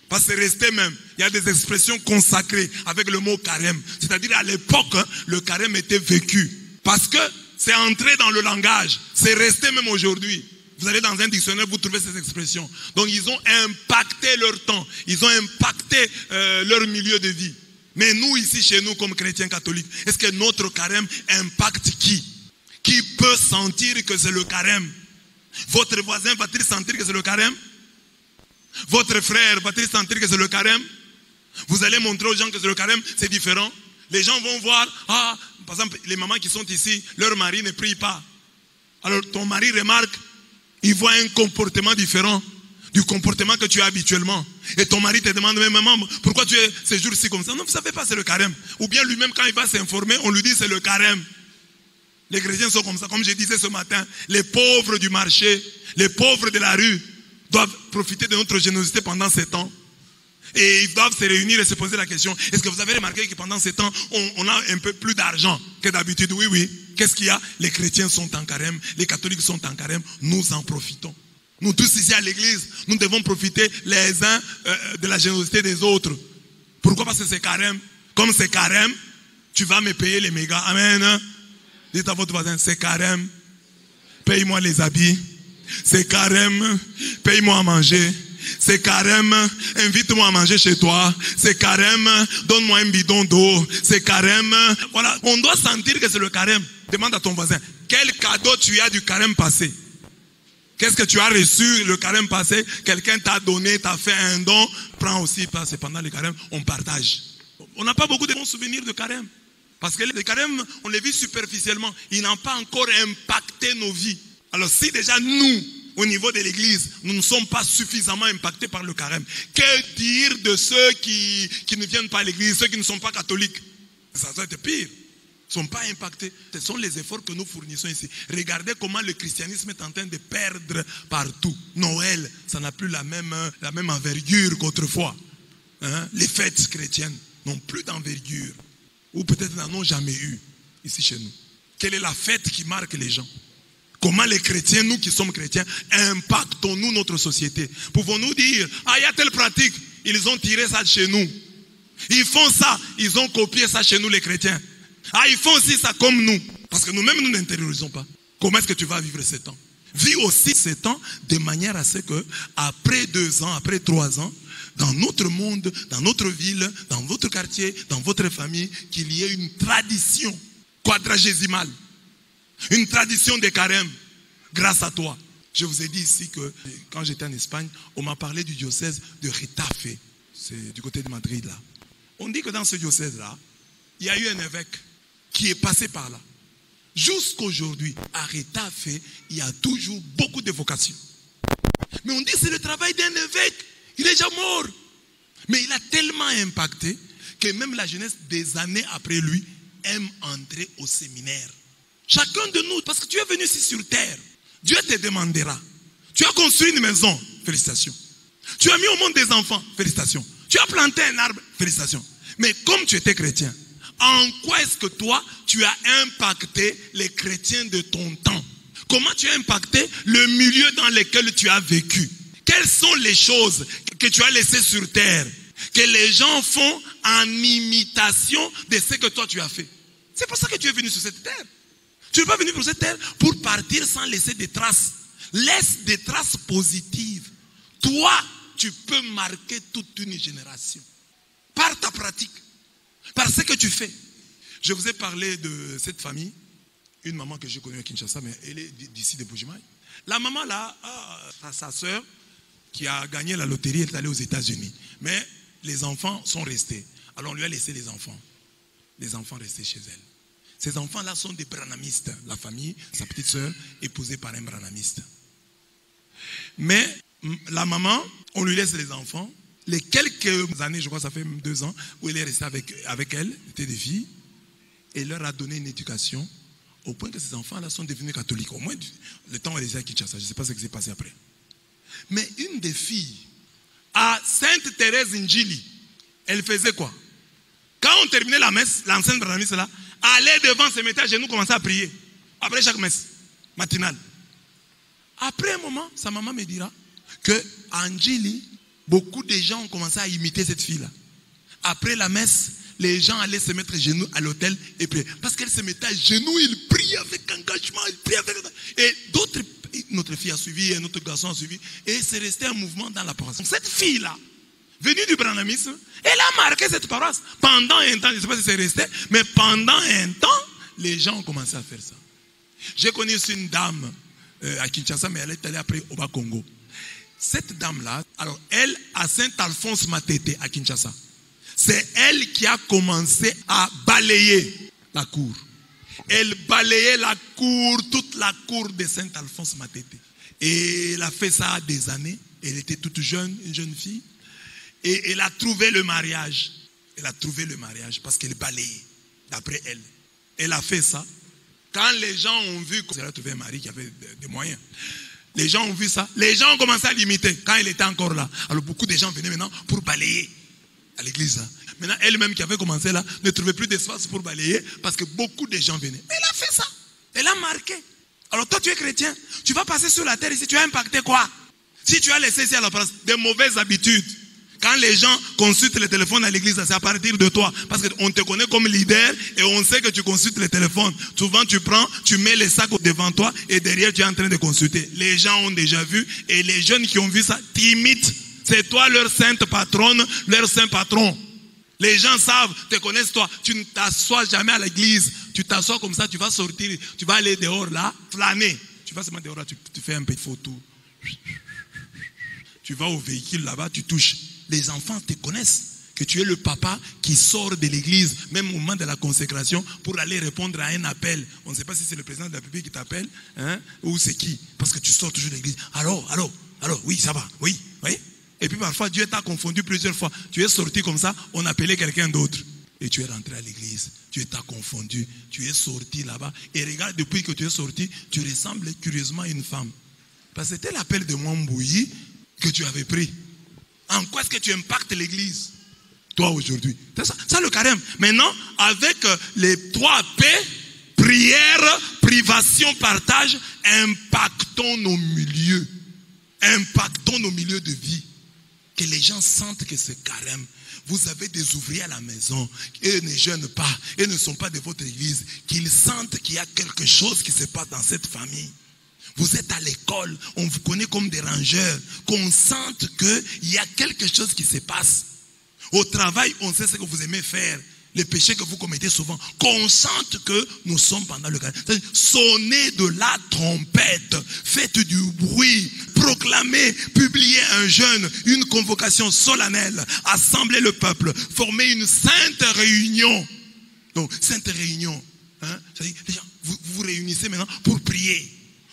Parce que c'est resté même. Il y a des expressions consacrées avec le mot carême. C'est-à-dire à l'époque, le carême était vécu. Parce que c'est entré dans le langage. C'est resté même aujourd'hui. Vous allez dans un dictionnaire, vous trouvez ces expressions. Donc ils ont impacté leur temps. Ils ont impacté leur milieu de vie. Mais nous ici, chez nous, comme chrétiens catholiques, est-ce que notre carême impacte qui? Qui peut sentir que c'est le carême? Votre voisin va-t-il sentir que c'est le carême? Votre frère va-t-il sentir que c'est le carême? Vous allez montrer aux gens que c'est le carême, c'est différent. Les gens vont voir, par exemple, les mamans qui sont ici, leur mari ne prie pas. Alors ton mari remarque, il voit un comportement différent du comportement que tu as habituellement. Et ton mari te demande, mais maman, pourquoi tu es ces jours-ci comme ça? Non, vous ne savez pas, c'est le carême. Ou bien lui-même, quand il va s'informer, on lui dit c'est le carême. Les chrétiens sont comme ça. Comme je disais ce matin, les pauvres du marché, les pauvres de la rue, doivent profiter de notre générosité pendant ces temps. Et ils doivent se réunir et se poser la question, est-ce que vous avez remarqué que pendant ces temps, on a un peu plus d'argent que d'habitude? Oui, oui. Qu'est-ce qu'il y a? Les chrétiens sont en carême, les catholiques sont en carême, nous en profitons. Nous tous ici à l'église, nous devons profiter les uns de la générosité des autres. Pourquoi? Parce que c'est carême. Comme c'est carême, tu vas me payer les mégas. Amen. Dites à votre voisin, c'est carême. Paye-moi les habits. C'est carême, paye-moi à manger. C'est carême, invite-moi à manger chez toi. C'est carême, donne-moi un bidon d'eau. C'est carême. Voilà, on doit sentir que c'est le carême. Demande à ton voisin, quel cadeau tu as du carême passé? Qu'est-ce que tu as reçu le carême passé? Quelqu'un t'a donné, t'a fait un don. Prends aussi, parce que pendant le carême, on partage. On n'a pas beaucoup de bons souvenirs de carême. Parce que les carèmes, on les vit superficiellement. Ils n'ont pas encore impacté nos vies. Alors si déjà nous, au niveau de l'église, nous ne sommes pas suffisamment impactés par le carême, que dire de ceux qui ne viennent pas à l'église, ceux qui ne sont pas catholiques? Ça doit être pire. Ils ne sont pas impactés. Ce sont les efforts que nous fournissons ici. Regardez comment le christianisme est en train de perdre partout. Noël, ça n'a plus la même envergure qu'autrefois. Les fêtes chrétiennes n'ont plus d'envergure. Ou peut-être n'en ont jamais eu ici chez nous. Quelle est la fête qui marque les gens? Comment les chrétiens, nous qui sommes chrétiens, impactons-nous notre société? Pouvons-nous dire, il y a telle pratique, ils ont tiré ça de chez nous. Ils font ça, ils ont copié ça chez nous les chrétiens. Ils font aussi ça comme nous. Parce que nous-mêmes, nous n'intériorisons pas. Comment est-ce que tu vas vivre ces temps? Vis aussi ces temps de manière à ce que, après 2 ans, après 3 ans, dans notre monde, dans notre ville, dans votre quartier, dans votre famille, qu'il y ait une tradition quadragésimale. Une tradition de carême, grâce à toi. Je vous ai dit ici que quand j'étais en Espagne, on m'a parlé du diocèse de Retafe. C'est du côté de Madrid là. On dit que dans ce diocèse-là, il y a eu un évêque qui est passé par là. Jusqu'aujourd'hui, à Retafe, il y a toujours beaucoup de vocations. Mais on dit que c'est le travail d'un évêque. Il est déjà mort. Mais il a tellement impacté que même la jeunesse des années après lui aime entrer au séminaire. Chacun de nous, parce que tu es venu ici sur terre, Dieu te demandera. Tu as construit une maison, félicitations. Tu as mis au monde des enfants, félicitations. Tu as planté un arbre, félicitations. Mais comme tu étais chrétien, en quoi est-ce que toi, tu as impacté les chrétiens de ton temps? Comment tu as impacté le milieu dans lequel tu as vécu? Quelles sont les choses que tu as laissées sur terre, que les gens font en imitation de ce que toi tu as fait? C'est pour ça que tu es venu sur cette terre. Tu n'es pas venu sur cette terre pour partir sans laisser des traces. Laisse des traces positives. Toi, tu peux marquer toute une génération. Par ta pratique. Par ce que tu fais. Je vous ai parlé de cette famille. Une maman que j'ai connue à Kinshasa, mais elle est d'ici de Bujimaï. La maman là, a sa soeur qui a gagné la loterie, elle est allée aux États-Unis. Mais les enfants sont restés. Alors on lui a laissé les enfants. Les enfants restés chez elle. Ces enfants-là sont des branhamistes. La famille, sa petite soeur, épousée par un branhamiste. Mais la maman, on lui laisse les enfants. Les quelques années, je crois que ça fait 2 ans, où elle est restée avec elle, c'était des filles, et leur a donné une éducation au point que ces enfants-là sont devenus catholiques. Au moins, le temps où elle était à Kinshasa, je ne sais pas ce qui s'est passé après. Mais une des filles, à Sainte Thérèse Njili, elle faisait quoi? Quand on terminait la messe, l'ancienne branhamiste là, allait devant, se mettait à genoux, commençait à prier. Après chaque messe matinale. Après un moment, sa maman me dira que à Njili, beaucoup de gens ont commencé à imiter cette fille-là. Après la messe, les gens allaient se mettre à genoux à l'hôtel et prier. Parce qu'elle se mettait à genoux, il prie avec engagement, il prie avec... Et d'autres, notre fille a suivi, et notre garçon a suivi, et c'est resté un mouvement dans la paroisse. Donc cette fille-là, venue du branhamisme, elle a marqué cette paroisse. Pendant un temps, je ne sais pas si c'est resté, mais pendant un temps, les gens ont commencé à faire ça. J'ai connu aussi une dame à Kinshasa, mais elle est allée après au Bas-Congo. Cette dame-là, alors elle, à Saint-Alphonse Matete, à Kinshasa, c'est elle qui a commencé à balayer la cour. Elle balayait la cour, toute la cour de Saint-Alphonse Matete. Et elle a fait ça des années. Elle était toute jeune, une jeune fille. Et elle a trouvé le mariage. Elle a trouvé le mariage parce qu'elle balayait, d'après elle. Elle a fait ça. Quand les gens ont vu qu'elle a trouvé un mari qui avait des moyens, les gens ont vu ça. Les gens ont commencé à l'imiter quand elle était encore là. Alors beaucoup de gens venaient maintenant pour balayer à l'église. Maintenant, elle-même qui avait commencé là, ne trouvait plus d'espace pour balayer parce que beaucoup de gens venaient. Elle a fait ça. Elle a marqué. Alors toi, tu es chrétien. Tu vas passer sur la terre ici. Tu as impacté quoi? Si tu as laissé ici à la place des mauvaises habitudes. Quand les gens consultent le téléphone à l'église, c'est à partir de toi. Parce qu'on te connaît comme leader et on sait que tu consultes le téléphone. Souvent, tu prends, tu mets les sacs devant toi et derrière, tu es en train de consulter. Les gens ont déjà vu et les jeunes qui ont vu ça t'imitent. C'est toi leur sainte patronne, leur saint patron. Les gens savent, te connaissent toi. Tu ne t'assois jamais à l'église. Tu t'assois comme ça, tu vas sortir, tu vas aller dehors là, flâner. Tu vas seulement dehors là, tu fais un petit photo. Tu vas au véhicule là-bas, tu touches. Les enfants te connaissent que tu es le papa qui sort de l'église, même au moment de la consécration, pour aller répondre à un appel. On ne sait pas si c'est le président de la République qui t'appelle, hein, ou c'est qui. Parce que tu sors toujours de l'église. Allô, oui, ça va, oui. Et puis parfois, Dieu t'a confondu plusieurs fois. Tu es sorti comme ça, on appelait quelqu'un d'autre. Et tu es rentré à l'église. Dieu t'a confondu. Tu es sorti là-bas. Et regarde, depuis que tu es sorti, tu ressembles curieusement à une femme. Parce que c'était l'appel de Mwambouyi que tu avais pris. En quoi est-ce que tu impactes l'église, toi aujourd'hui? C'est ça le carême. Maintenant, avec les 3 P, prière, privation, partage, impactons nos milieux. Impactons nos milieux de vie. Que les gens sentent que c'est carême. Vous avez des ouvriers à la maison, et ne jeûnent pas, et ne sont pas de votre église, qu'ils sentent qu'il y a quelque chose qui se passe dans cette famille. Vous êtes à l'école, on vous connaît comme des rangeurs, qu'on sente qu'il y a quelque chose qui se passe. Au travail, on sait ce que vous aimez faire, les péchés que vous commettez souvent, qu'on sente que nous sommes pendant le carême. Sonnez de la trompette, faites du bruit, proclamez, publiez un jeûne, une convocation solennelle, assemblez le peuple, formez une sainte réunion. Donc, sainte réunion, hein, c'est-à-dire, les gens, vous vous réunissez maintenant pour prier.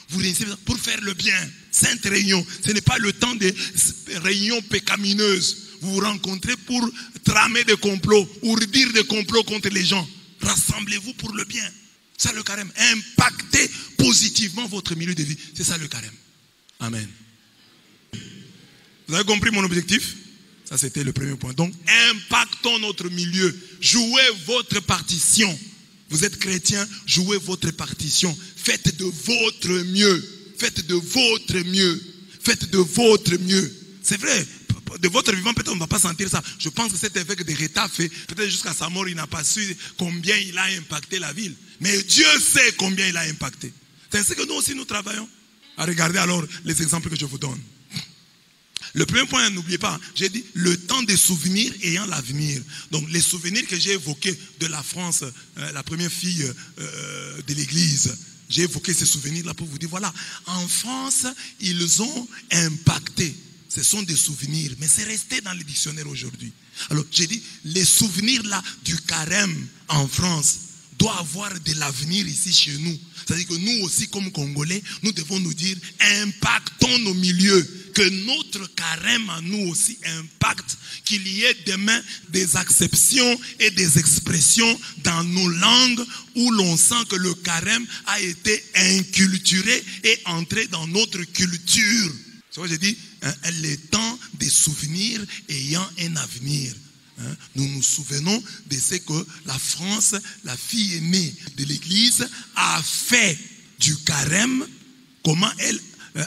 Vous réunissez pour faire le bien. Sainte réunion. Ce n'est pas le temps des réunions pécamineuses. Vous vous rencontrez pour tramer des complots ou dire des complots contre les gens. Rassemblez-vous pour le bien. C'est ça le carême. Impactez positivement votre milieu de vie. C'est ça le carême. Amen. Vous avez compris mon objectif? Ça c'était le premier point. Donc, impactons notre milieu. Jouez votre partition. Vous êtes chrétien, jouez votre partition. Faites de votre mieux. Faites de votre mieux. Faites de votre mieux. C'est vrai, de votre vivant, peut-être on ne va pas sentir ça. Je pense que cet évêque de Rétaf, peut-être jusqu'à sa mort, il n'a pas su combien il a impacté la ville. Mais Dieu sait combien il a impacté. C'est ainsi que nous aussi nous travaillons. Regardez alors les exemples que je vous donne. Le premier point, n'oubliez pas, j'ai dit le temps des souvenirs ayant l'avenir. Donc les souvenirs que j'ai évoqués de la France, la première fille de l'église, j'ai évoqué ces souvenirs-là pour vous dire, voilà, en France, ils ont impacté. Ce sont des souvenirs, mais c'est resté dans les dictionnaires aujourd'hui. Alors j'ai dit, les souvenirs-là du carême en France doivent avoir de l'avenir ici chez nous. C'est-à-dire que nous aussi, comme Congolais, nous devons nous dire, impactons nos milieux. Que notre carême à nous aussi impacte, qu'il y ait demain des acceptions et des expressions dans nos langues où l'on sent que le carême a été inculturé et entré dans notre culture. C'est pourquoi j'ai dit, les temps des souvenirs ayant un avenir. Nous nous souvenons de ce que la France, la fille aînée de l'Église, a fait du carême, comment elle,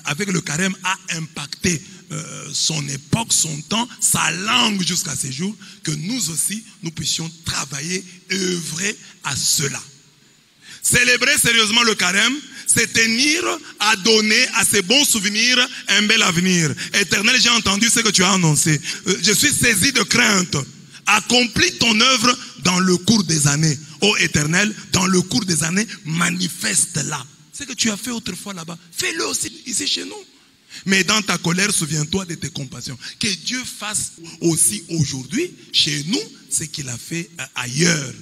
avec le carême, a impacté son époque, son temps, sa langue jusqu'à ces jours, que nous aussi, nous puissions travailler et œuvrer à cela. Célébrer sérieusement le carême, c'est tenir à donner à ces bons souvenirs un bel avenir. Éternel, j'ai entendu ce que tu as annoncé. Je suis saisi de crainte. Accomplis ton œuvre dans le cours des années. Ô Éternel, dans le cours des années, manifeste-la. Ce que tu as fait autrefois là-bas, fais-le aussi ici chez nous. Mais dans ta colère, souviens-toi de tes compassions. Que Dieu fasse aussi aujourd'hui, chez nous, ce qu'il a fait ailleurs.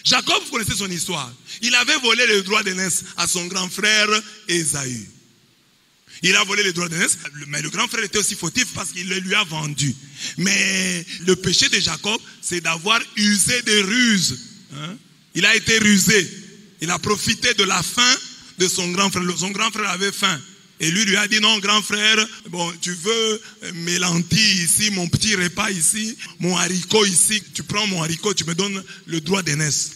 Jacob, vous connaissez son histoire. Il avait volé le droit d'aînesse à son grand frère Ésaü. Il a volé le droit d'aînesse, mais le grand frère était aussi fautif parce qu'il le lui a vendu. Mais le péché de Jacob, c'est d'avoir usé des ruses. Il a été rusé. Il a profité de la faim de son grand frère. Son grand frère avait faim. Et lui a dit, non, grand frère, bon, tu veux mes lentilles ici, mon petit repas ici, mon haricot ici. Tu prends mon haricot, tu me donnes le droit d'aînesse.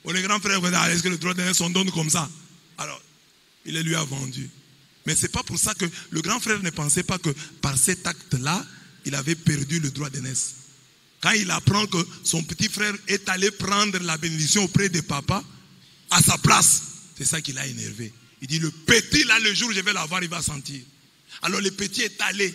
Bon, le grand frère, est-ce que le droit d'aînesse, on donne comme ça? Alors, il le lui a vendu. Mais ce n'est pas pour ça que le grand frère ne pensait pas que par cet acte-là, il avait perdu le droit d'aînesse. Quand il apprend que son petit frère est allé prendre la bénédiction auprès de papa, à sa place, c'est ça qui l'a énervé. Il dit, le petit là, le jour où je vais l'avoir, il va sentir. Alors le petit est allé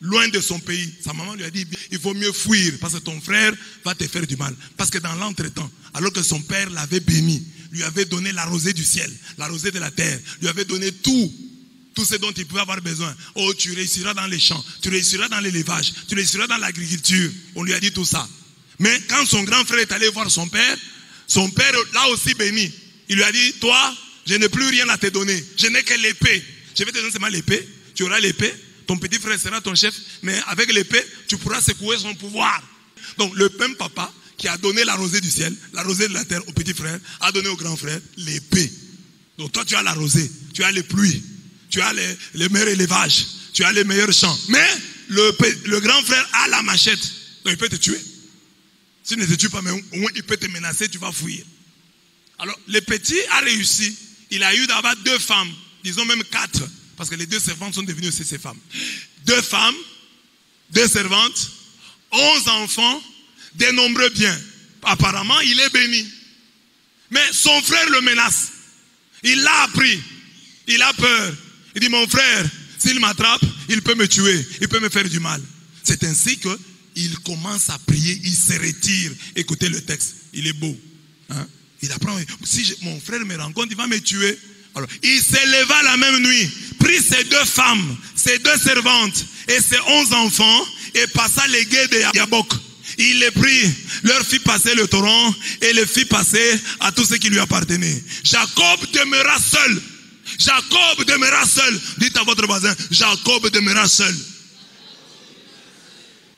loin de son pays. Sa maman lui a dit, il vaut mieux fuir parce que ton frère va te faire du mal. Parce que dans l'entretemps, alors que son père l'avait béni, lui avait donné la rosée du ciel, la rosée de la terre, lui avait donné tout ce dont il pouvait avoir besoin. Oh, tu réussiras dans les champs, tu réussiras dans l'élevage, tu réussiras dans l'agriculture. On lui a dit tout ça. Mais quand son grand frère est allé voir son père l'a aussi béni. Il lui a dit, toi, je n'ai plus rien à te donner. Je n'ai que l'épée. Je vais te donner seulement l'épée. Tu auras l'épée. Ton petit frère sera ton chef. Mais avec l'épée, tu pourras secouer son pouvoir. Donc le même papa qui a donné la rosée du ciel, la rosée de la terre au petit frère, a donné au grand frère l'épée. Donc toi, tu as la rosée. Tu as les pluies. Tu as les meilleurs élevages. Tu as les meilleurs champs. Mais le grand frère a la machette. Donc il peut te tuer. S'il ne te tue pas, mais au moins il peut te menacer, tu vas fuir. Alors, le petit a réussi. Il a eu d'abord 2 femmes, disons même 4, parce que les 2 servantes sont devenues aussi ses femmes. 2 femmes, 2 servantes, 11 enfants, de nombreux biens. Apparemment, il est béni. Mais son frère le menace. Il l'a appris. Il a peur. Il dit, mon frère, s'il m'attrape, il peut me tuer. Il peut me faire du mal. C'est ainsi qu'il commence à prier. Il se retire. Écoutez le texte. Il est beau. Il apprend, si mon frère me rencontre, il va me tuer. Alors, il s'éleva la même nuit, prit ses 2 femmes, ses 2 servantes et ses 11 enfants et passa les guets de Yabok. Il les prit, leur fit passer le torrent et les fit passer à tout ce qui lui appartenait. Jacob demeura seul. Jacob demeura seul. Dites à votre voisin, Jacob demeura seul.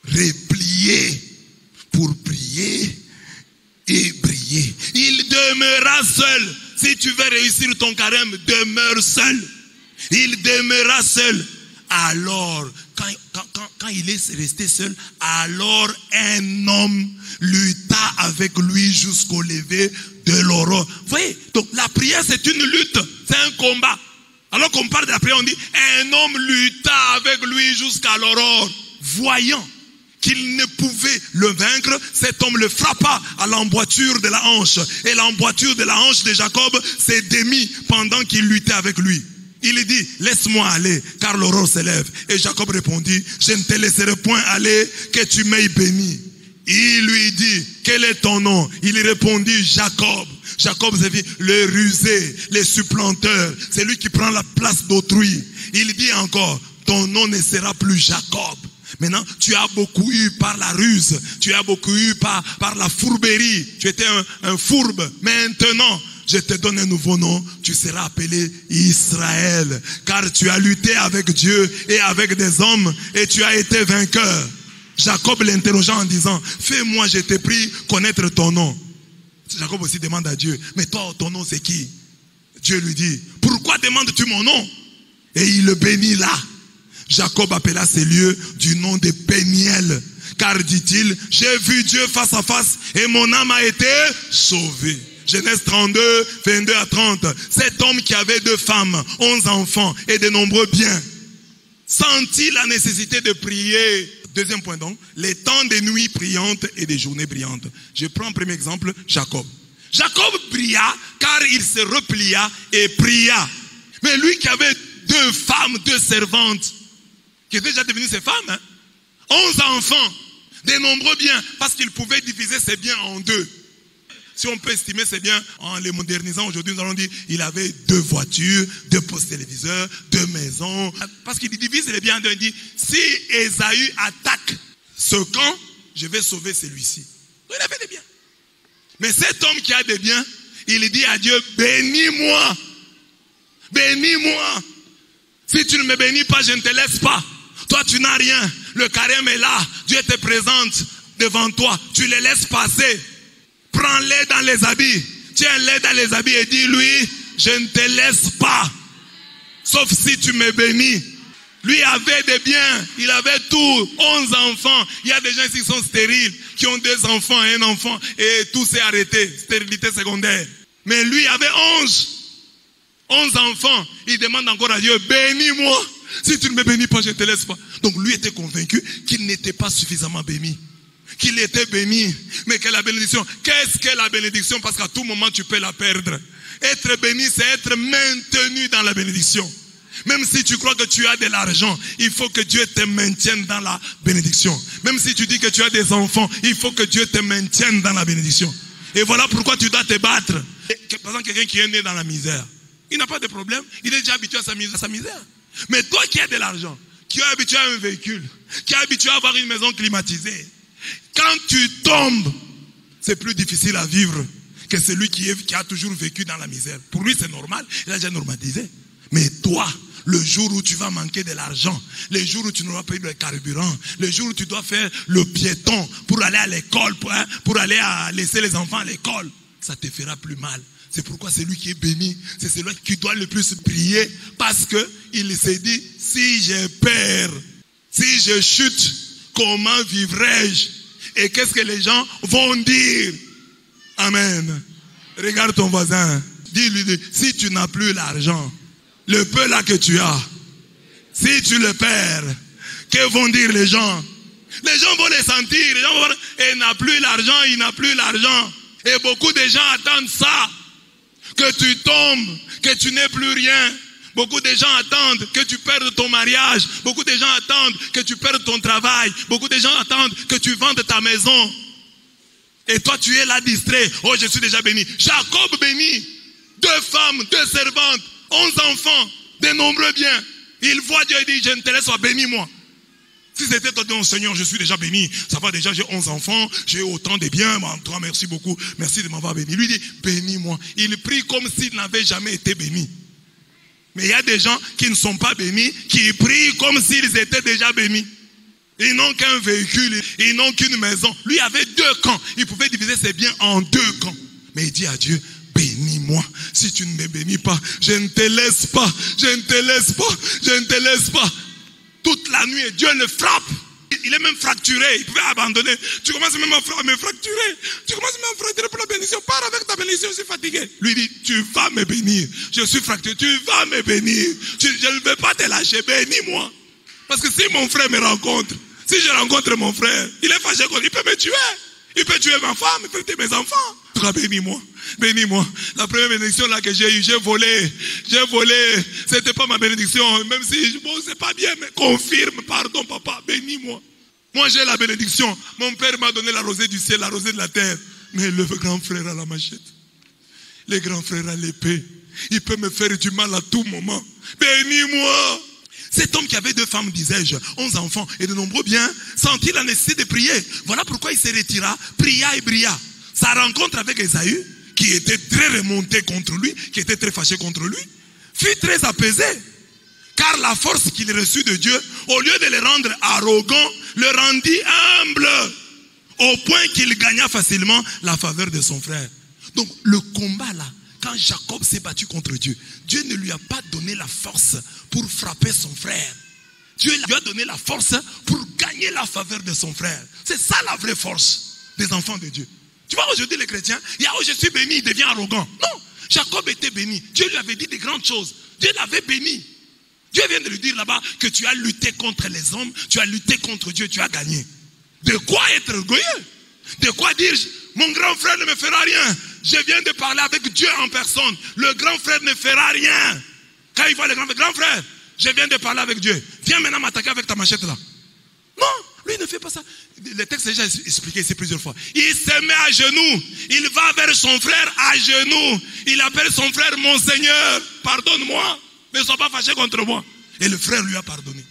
Replié pour prier et briller. Il demeura seul. Si tu veux réussir ton carême, demeure seul. Il demeura seul. Alors, quand il est resté seul, alors un homme lutta avec lui jusqu'au lever de l'aurore. Vous voyez, donc la prière c'est une lutte, c'est un combat. Alors qu'on parle de la prière, on dit un homme lutta avec lui jusqu'à l'aurore. Voyant qu'il ne pouvait le vaincre, cet homme le frappa à l'emboîture de la hanche. Et l'emboîture de la hanche de Jacob s'est démise pendant qu'il luttait avec lui. Il dit, laisse-moi aller, car l'aurore s'élève. Et Jacob répondit, je ne te laisserai point aller, que tu m'aies béni. Il lui dit, quel est ton nom? Il répondit, Jacob. Jacob, c'est le rusé, le supplanteur, c'est lui qui prend la place d'autrui. Il dit encore, ton nom ne sera plus Jacob. Maintenant, tu as beaucoup eu par la ruse, tu as beaucoup eu par la fourberie. Tu étais un fourbe. Maintenant, je te donne un nouveau nom, tu seras appelé Israël. Car tu as lutté avec Dieu et avec des hommes et tu as été vainqueur. Jacob l'interrogea en disant, fais-moi, je t'ai pris connaître ton nom. Jacob aussi demande à Dieu, mais toi, ton nom c'est qui? Dieu lui dit, pourquoi demandes-tu mon nom? Et il le bénit là. Jacob appela ces lieux du nom de Péniel. Car dit-il, j'ai vu Dieu face à face et mon âme a été sauvée. Genèse 32, 22 à 30. Cet homme qui avait 2 femmes, 11 enfants et de nombreux biens, sentit la nécessité de prier. Deuxième point donc, les temps des nuits priantes et des journées brillantes. Je prends un premier exemple, Jacob. Jacob pria car il se replia et pria. Mais lui qui avait 2 femmes, 2 servantes, qui étaient déjà devenues ses femmes, 11 enfants, de nombreux biens, parce qu'il pouvait diviser ses biens en 2. Si on peut estimer ses biens en les modernisant aujourd'hui, nous allons dire il avait 2 voitures, 2 postes téléviseurs, 2 maisons. Parce qu'il divise les biens en 2. Il dit, si Ésaü attaque ce camp, je vais sauver celui-ci. Il avait des biens. Mais cet homme qui a des biens, il dit à Dieu, bénis-moi. Bénis-moi. Si tu ne me bénis pas, je ne te laisse pas. Toi, tu n'as rien. Le carême est là. Dieu te présente devant toi. Tu les laisses passer. Prends-les dans les habits. Tiens-les dans les habits et dis-lui, je ne te laisse pas. Sauf si tu me bénis. Lui avait des biens. Il avait tout. 11 enfants. Il y a des gens ici qui sont stériles, qui ont 2 enfants et 1 enfant. Et tout s'est arrêté. Stérilité secondaire. Mais lui avait 11 enfants. Il demande encore à Dieu, bénis-moi. Si tu ne me bénis pas, je ne te laisse pas. Donc lui était convaincu qu'il n'était pas suffisamment béni. Qu'il était béni. Mais que la bénédiction, qu'est-ce que la bénédiction? Parce qu'à tout moment tu peux la perdre. Être béni, c'est être maintenu dans la bénédiction. Même si tu crois que tu as de l'argent, il faut que Dieu te maintienne dans la bénédiction. Même si tu dis que tu as des enfants, il faut que Dieu te maintienne dans la bénédiction. Et voilà pourquoi tu dois te battre. Par exemple, quelqu'un qui est né dans la misère, il n'a pas de problème, il est déjà habitué à sa misère. Mais toi qui as de l'argent, qui es habitué à un véhicule, qui es habitué à avoir une maison climatisée, quand tu tombes, c'est plus difficile à vivre que celui qui a toujours vécu dans la misère. Pour lui, c'est normal, il a déjà normalisé. Mais toi, le jour où tu vas manquer de l'argent, le jour où tu n'auras pas eu de carburant, le jour où tu dois faire le piéton pour aller à l'école, pour aller laisser les enfants à l'école, ça te fera plus mal. C'est pourquoi celui qui est béni, c'est celui qui doit le plus prier, parce que il s'est dit, si je perds, si je chute, comment vivrai-je? Et qu'est-ce que les gens vont dire? Amen. Regarde ton voisin. Dis-lui, si tu n'as plus l'argent, le peu là que tu as, si tu le perds, que vont dire les gens? Les gens vont les sentir. Les gens vont dire, il n'a plus l'argent, il n'a plus l'argent. Et beaucoup de gens attendent ça. Que tu tombes, que tu n'aies plus rien. Beaucoup de gens attendent que tu perdes ton mariage. Beaucoup de gens attendent que tu perdes ton travail. Beaucoup de gens attendent que tu vendes ta maison. Et toi tu es là distrait. Oh, je suis déjà béni. Jacob béni. 2 femmes, 2 servantes, 11 enfants, de nombreux biens. Il voit Dieu et dit, je ne te laisse pas, bénis-moi. Si c'était toi, non, Seigneur, je suis déjà béni. Ça va déjà, j'ai 11 enfants, j'ai autant de biens. Toi, merci beaucoup. Merci de m'avoir béni. Lui dit, bénis-moi. Il prie comme s'il n'avait jamais été béni. Mais il y a des gens qui ne sont pas bénis, qui prient comme s'ils étaient déjà bénis. Ils n'ont qu'un véhicule, ils n'ont qu'une maison. Lui avait 2 camps. Il pouvait diviser ses biens en 2 camps. Mais il dit à Dieu, bénis-moi. Si tu ne me bénis pas, je ne te laisse pas. Je ne te laisse pas. Je ne te laisse pas. Toute la nuit, Dieu le frappe. Il est même fracturé. Il pouvait abandonner. Tu commences même à me fracturer. Tu commences même à me fracturer pour la bénédiction. Pars avec ta bénédiction, je suis fatigué. Lui dit, tu vas me bénir. Je suis fracturé. Tu vas me bénir. Je ne vais pas te lâcher. Bénis-moi. Parce que si mon frère me rencontre, si je rencontre mon frère, il est fâché contre, il peut me tuer. Il peut tuer ma femme, il peut tuer mes enfants. En tout cas, bénis-moi. bénis-moi. La première bénédiction là que j'ai eue, j'ai volé. C'était pas ma bénédiction, même si, bon, c'est pas bien, mais confirme, pardon papa, bénis-moi. Moi j'ai la bénédiction. Mon père m'a donné la rosée du ciel, la rosée de la terre. Mais le grand frère a la machette. Le grand frère a l'épée. Il peut me faire du mal à tout moment. Bénis-moi. Cet homme qui avait 2 femmes, disais-je, 11 enfants et de nombreux biens, sentit la nécessité de prier. Voilà pourquoi il se retira, pria et brilla. Sa rencontre avec Ésaü, qui était très remonté contre lui, qui était très fâché contre lui, fut très apaisée. Car la force qu'il reçut de Dieu, au lieu de le rendre arrogant, le rendit humble, au point qu'il gagna facilement la faveur de son frère. Donc le combat là, quand Jacob s'est battu contre Dieu, Dieu ne lui a pas donné la force pour frapper son frère. Dieu lui a donné la force pour gagner la faveur de son frère. C'est ça la vraie force des enfants de Dieu. Tu vois aujourd'hui les chrétiens, il y a oh je suis béni, il devient arrogant. Non, Jacob était béni. Dieu lui avait dit des grandes choses. Dieu l'avait béni. Dieu vient de lui dire là-bas que tu as lutté contre les hommes, tu as lutté contre Dieu, tu as gagné. De quoi être orgueilleux? De quoi dire mon grand frère ne me fera rien? Je viens de parler avec Dieu en personne. Le grand frère ne fera rien. Quand il voit le grand frère, je viens de parler avec Dieu. Viens maintenant m'attaquer avec ta machette là. Non, lui ne fait pas ça. Le texte est déjà expliqué ici plusieurs fois. Il se met à genoux. Il va vers son frère à genoux. Il appelle son frère mon Seigneur. Pardonne-moi. Ne sois pas fâché contre moi. Et le frère lui a pardonné.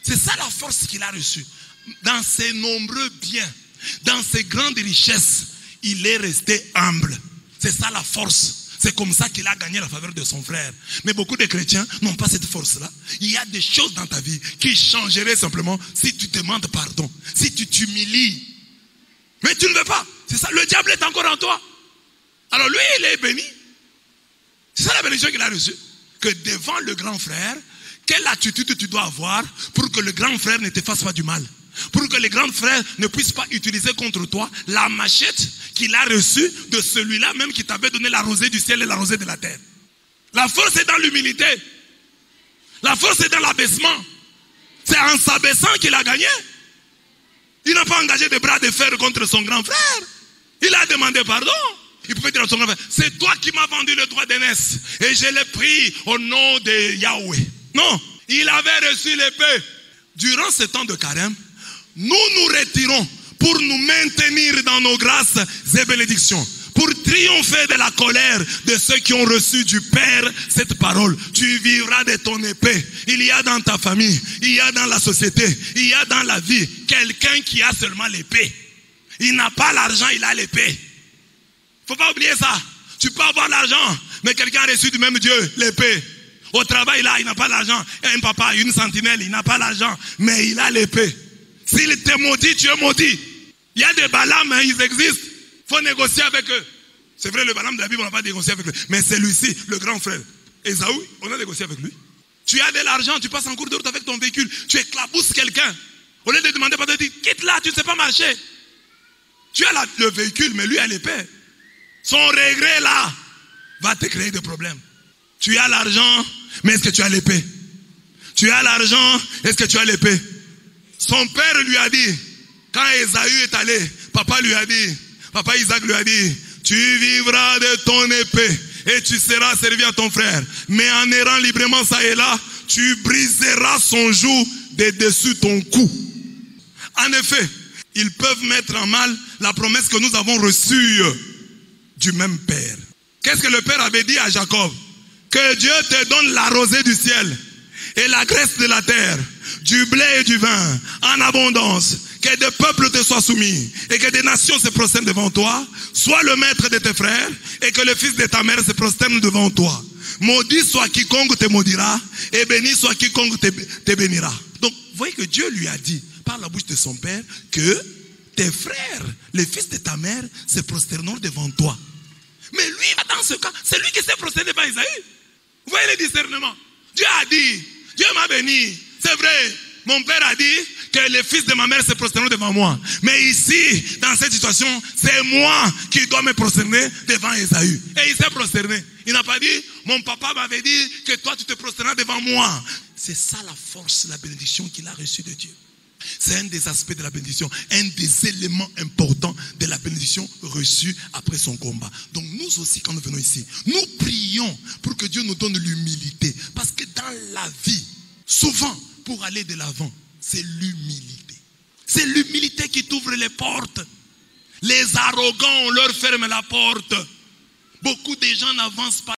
C'est ça la force qu'il a reçue. Dans ses nombreux biens, dans ses grandes richesses, il est resté humble. C'est ça la force. C'est comme ça qu'il a gagné la faveur de son frère. Mais beaucoup de chrétiens n'ont pas cette force-là. Il y a des choses dans ta vie qui changeraient simplement si tu demandes pardon, si tu t'humilies. Mais tu ne veux pas. C'est ça. Le diable est encore en toi. Alors lui, il est béni. C'est ça la bénédiction qu'il a reçue. Que devant le grand frère, quelle attitude tu dois avoir pour que le grand frère ne te fasse pas du mal? Pour que les grands frères ne puissent pas utiliser contre toi la machette qu'il a reçue de celui-là même qui t'avait donné la rosée du ciel et la rosée de la terre. La force est dans l'humilité. La force est dans l'abaissement. C'est en s'abaissant qu'il a gagné. Il n'a pas engagé des bras de fer contre son grand frère. Il a demandé pardon. Il pouvait dire à son grand frère, c'est toi qui m'as vendu le droit d'aînesse et je l'ai pris au nom de Yahweh. Non, il avait reçu l'épée. Durant ce temps de carême, nous nous retirons pour nous maintenir dans nos grâces et bénédictions. Pour triompher de la colère de ceux qui ont reçu du Père cette parole. Tu vivras de ton épée. Il y a dans ta famille, il y a dans la société, il y a dans la vie quelqu'un qui a seulement l'épée. Il n'a pas l'argent, il a l'épée. Faut pas oublier ça. Tu peux avoir l'argent, mais quelqu'un a reçu du même Dieu l'épée. Au travail là, il n'a pas l'argent. Un papa, une sentinelle, il n'a pas l'argent, mais il a l'épée. S'il te maudit, tu es maudit. Il y a des Balaam, hein, ils existent. Il faut négocier avec eux. C'est vrai, le Balaam de la Bible, on n'a pas négocié avec lui. Mais celui-ci, le grand frère, Ésaü, on a négocié avec lui. Tu as de l'argent, tu passes en cours de route avec ton véhicule, tu éclabousses quelqu'un. Au lieu de demander pas de dire, quitte là, tu ne sais pas marcher. Tu as le véhicule, mais lui a l'épée. Son regret là va te créer des problèmes. Tu as l'argent, mais est-ce que tu as l'épée? Tu as l'argent, est-ce que tu as l'épée? Son père lui a dit, quand Ésaü est allé, papa Isaac lui a dit, tu vivras de ton épée et tu seras servi à ton frère. Mais en errant librement ça et là, tu briseras son joug de dessus ton cou. En effet, ils peuvent mettre en mal la promesse que nous avons reçue du même Père. Qu'est-ce que le Père avait dit à Jacob? Que Dieu te donne la rosée du ciel et la graisse de la terre, du blé et du vin en abondance, que des peuples te soient soumis et que des nations se prosternent devant toi. Sois le maître de tes frères et que le fils de ta mère se prosterne devant toi. Maudit soit quiconque te maudira et béni soit quiconque te bénira. Donc, vous voyez que Dieu lui a dit par la bouche de son père que tes frères, les fils de ta mère, se prosterneront devant toi. Mais lui, dans ce cas, c'est lui qui s'est prosterné devant Isaïe. Vous voyez le discernement. Dieu a dit, Dieu m'a béni. C'est vrai, mon père a dit que les fils de ma mère se prosterneront devant moi. Mais ici, dans cette situation, c'est moi qui dois me prosterner devant Isaïe. Et il s'est prosterné. Il n'a pas dit, mon papa m'avait dit que toi tu te prosterneras devant moi. C'est ça la force, la bénédiction qu'il a reçue de Dieu. C'est un des aspects de la bénédiction, un des éléments importants de la bénédiction reçue après son combat. Donc nous aussi, quand nous venons ici, nous prions pour que Dieu nous donne l'humilité. Parce que dans la vie, souvent, pour aller de l'avant, c'est l'humilité. C'est l'humilité qui t'ouvre les portes. Les arrogants, on leur ferme la porte. Beaucoup de gens n'avancent pas.